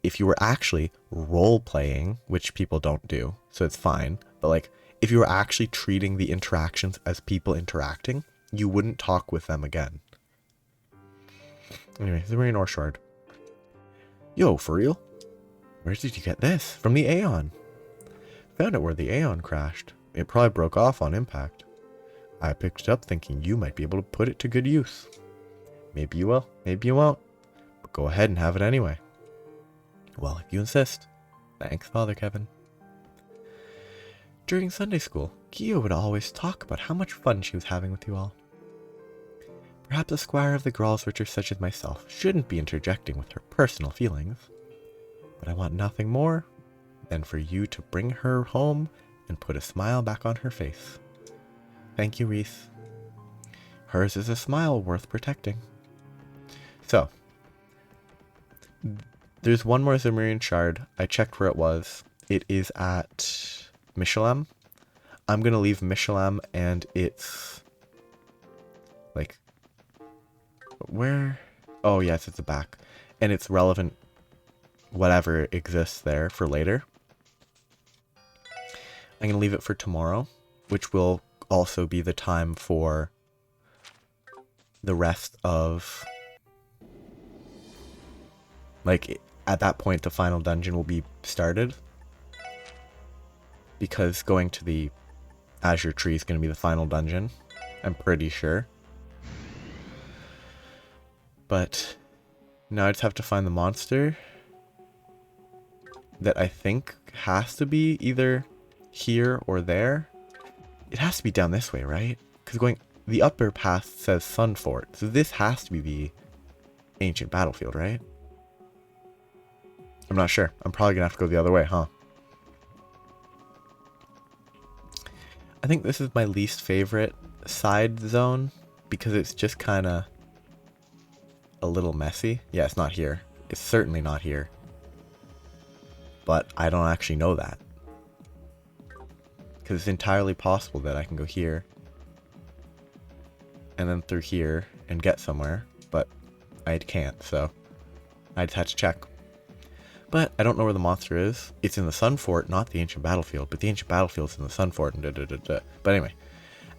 If you were actually role-playing, which people don't do, so it's fine, but like, if you were actually treating the interactions as people interacting, you wouldn't talk with them again. Anyway, the Marine Ore Shard. Yo, for real? Where did you get this? From the Aeon. Found it where the Aeon crashed. It probably broke off on impact. I picked it up thinking you might be able to put it to good use. Maybe you will, maybe you won't. But go ahead and have it anyway. Well, if you insist. Thanks, Father Kevin. During Sunday school, Kia would always talk about how much fun she was having with you all. Perhaps a squire of the Gralsrichter such as myself shouldn't be interjecting with her personal feelings. But I want nothing more than for you to bring her home and put a smile back on her face. Thank you, Reese. Hers is a smile worth protecting. So, there's one more Zemurian shard. I checked where it was. It is at Mishalem. I'm going to leave Mishalem and it's... like... where? Oh, yes, it's the back. And it's relevant whatever exists there for later. I'm going to leave it for tomorrow, which will also be the time for the rest of... like, at that point, the final dungeon will be started. Because going to the Azure Tree is going to be the final dungeon. I'm pretty sure. But now I just have to find the monster that I think has to be either here or there. It has to be down this way, right? Because going... the upper path says Sun Fort, so this has to be the ancient battlefield, right? I'm not sure. I'm probably going to have to go the other way, huh? I think this is my least favorite side zone because it's just kind of a little messy. Yeah, it's not here. It's certainly not here. But I don't actually know that. Because it's entirely possible that I can go here and then through here and get somewhere, but I can't, so I just had to check. But I don't know where the monster is. It's in the Sun Fort, not the ancient battlefield, but the ancient battlefield's in the Sun Fort. But anyway,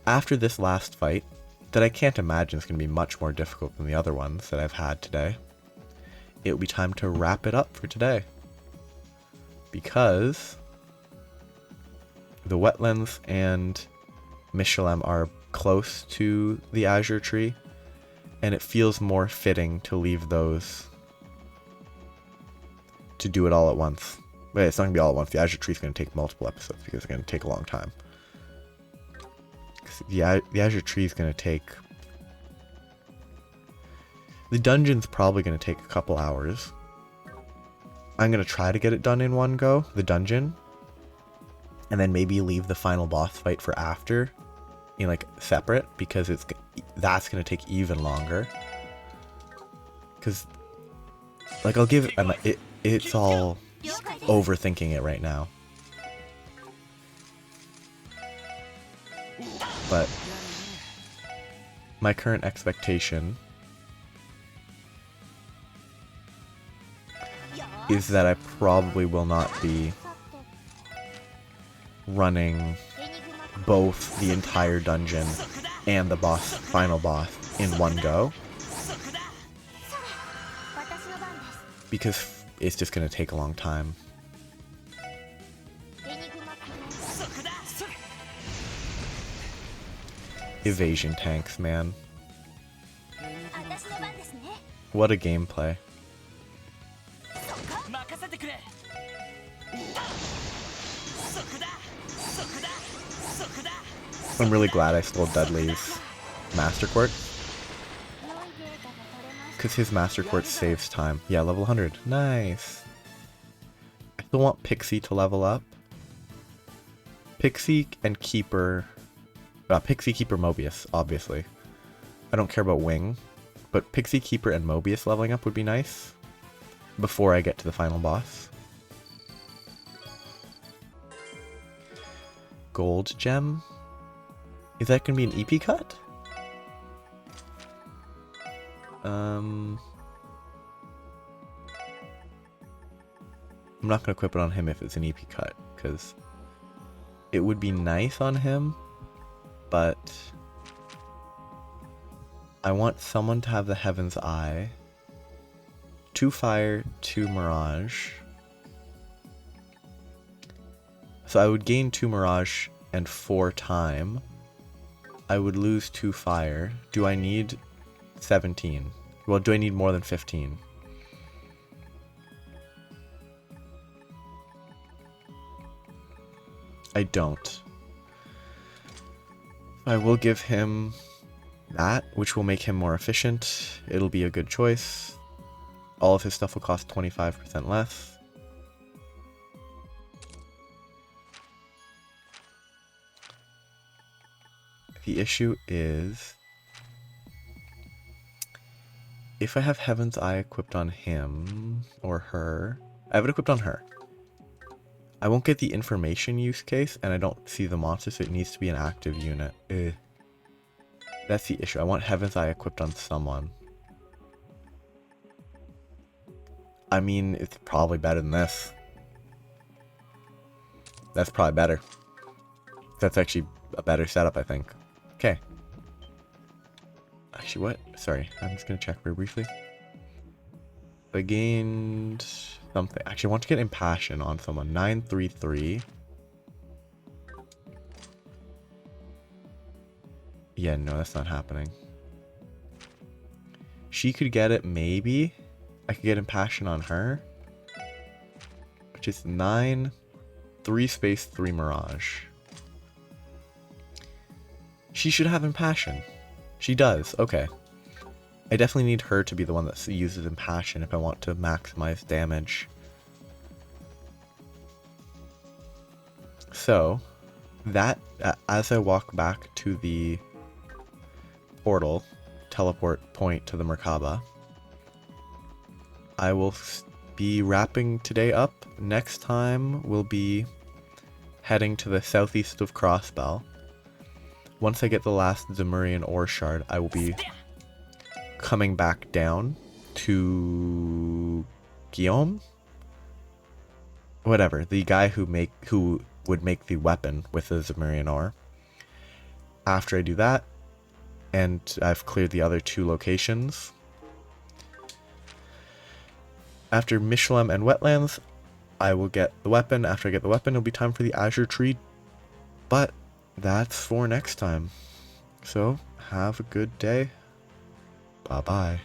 after this last fight, that I can't imagine is going to be much more difficult than the other ones that I've had today, it will be time to wrap it up for today. Because the wetlands and Mishalem are close to the Azure Tree, and it feels more fitting to leave those to do it all at once. Wait, it's not going to be all at once. The Azure Tree is going to take multiple episodes because it's going to take a long time. The Azure Tree is going to take... the dungeon's probably going to take a couple hours. I'm going to try to get it done in one go, the dungeon. And then maybe leave the final boss fight for after, in like separate, because that's going to take even longer. Because, like, I'll give it, it's all overthinking it right now. But my current expectation is that I probably will not be running both the entire dungeon and the final boss in one go, because it's just going to take a long time. Evasion tanks, man. What a gameplay. I'm really glad I stole Dudley's Master Quartz, because his Master Quartz saves time. Yeah, level 100. Nice. I still want Pixie to level up. Pixie and Keeper... Pixie, Keeper, Mobius, obviously. I don't care about Wing, but Pixie, Keeper, and Mobius leveling up would be nice before I get to the final boss. Gold Gem? Is that going to be an EP cut? I'm not going to equip it on him if it's an EP cut, because it would be nice on him, but I want someone to have the Heaven's Eye, 2 Fire, 2 Mirage. So I would gain 2 Mirage and 4 Time. I would lose 2 Fire. Do I need 17? Well, do I need more than 15? I don't. I will give him that, which will make him more efficient. It'll be a good choice. All of his stuff will cost 25% less. The issue is, if I have Heaven's Eye equipped on him or her, I have it equipped on her. I won't get the information use case, and I don't see the monster, so it needs to be an active unit. Ugh. That's the issue. I want Heaven's Eye equipped on someone. I mean, it's probably better than this. That's probably better. That's actually a better setup, I think. Okay. Actually, what? Sorry, I'm just gonna check very briefly. I gained something. Actually, I want to get Impassion on someone. 933. Yeah, no, that's not happening. She could get it, maybe. I could get Impassion on her. Which is 9, 3 space 3 Mirage. She should have Impassion. She does, okay. I definitely need her to be the one that uses Impassion if I want to maximize damage. So, that, as I walk back to the portal, teleport point to the Merkaba, I will be wrapping today up. Next time we'll be heading to the southeast of Crossbell. Once I get the last Zemurian ore shard, I will be coming back down to Guillaume? Whatever, the guy who would make the weapon with the Zemurian ore. After I do that, and I've cleared the other 2 locations, after Michelem and Wetlands, I will get the weapon. After I get the weapon, it'll be time for the Azure Tree. But that's for next time. So, have a good day. Bye-bye.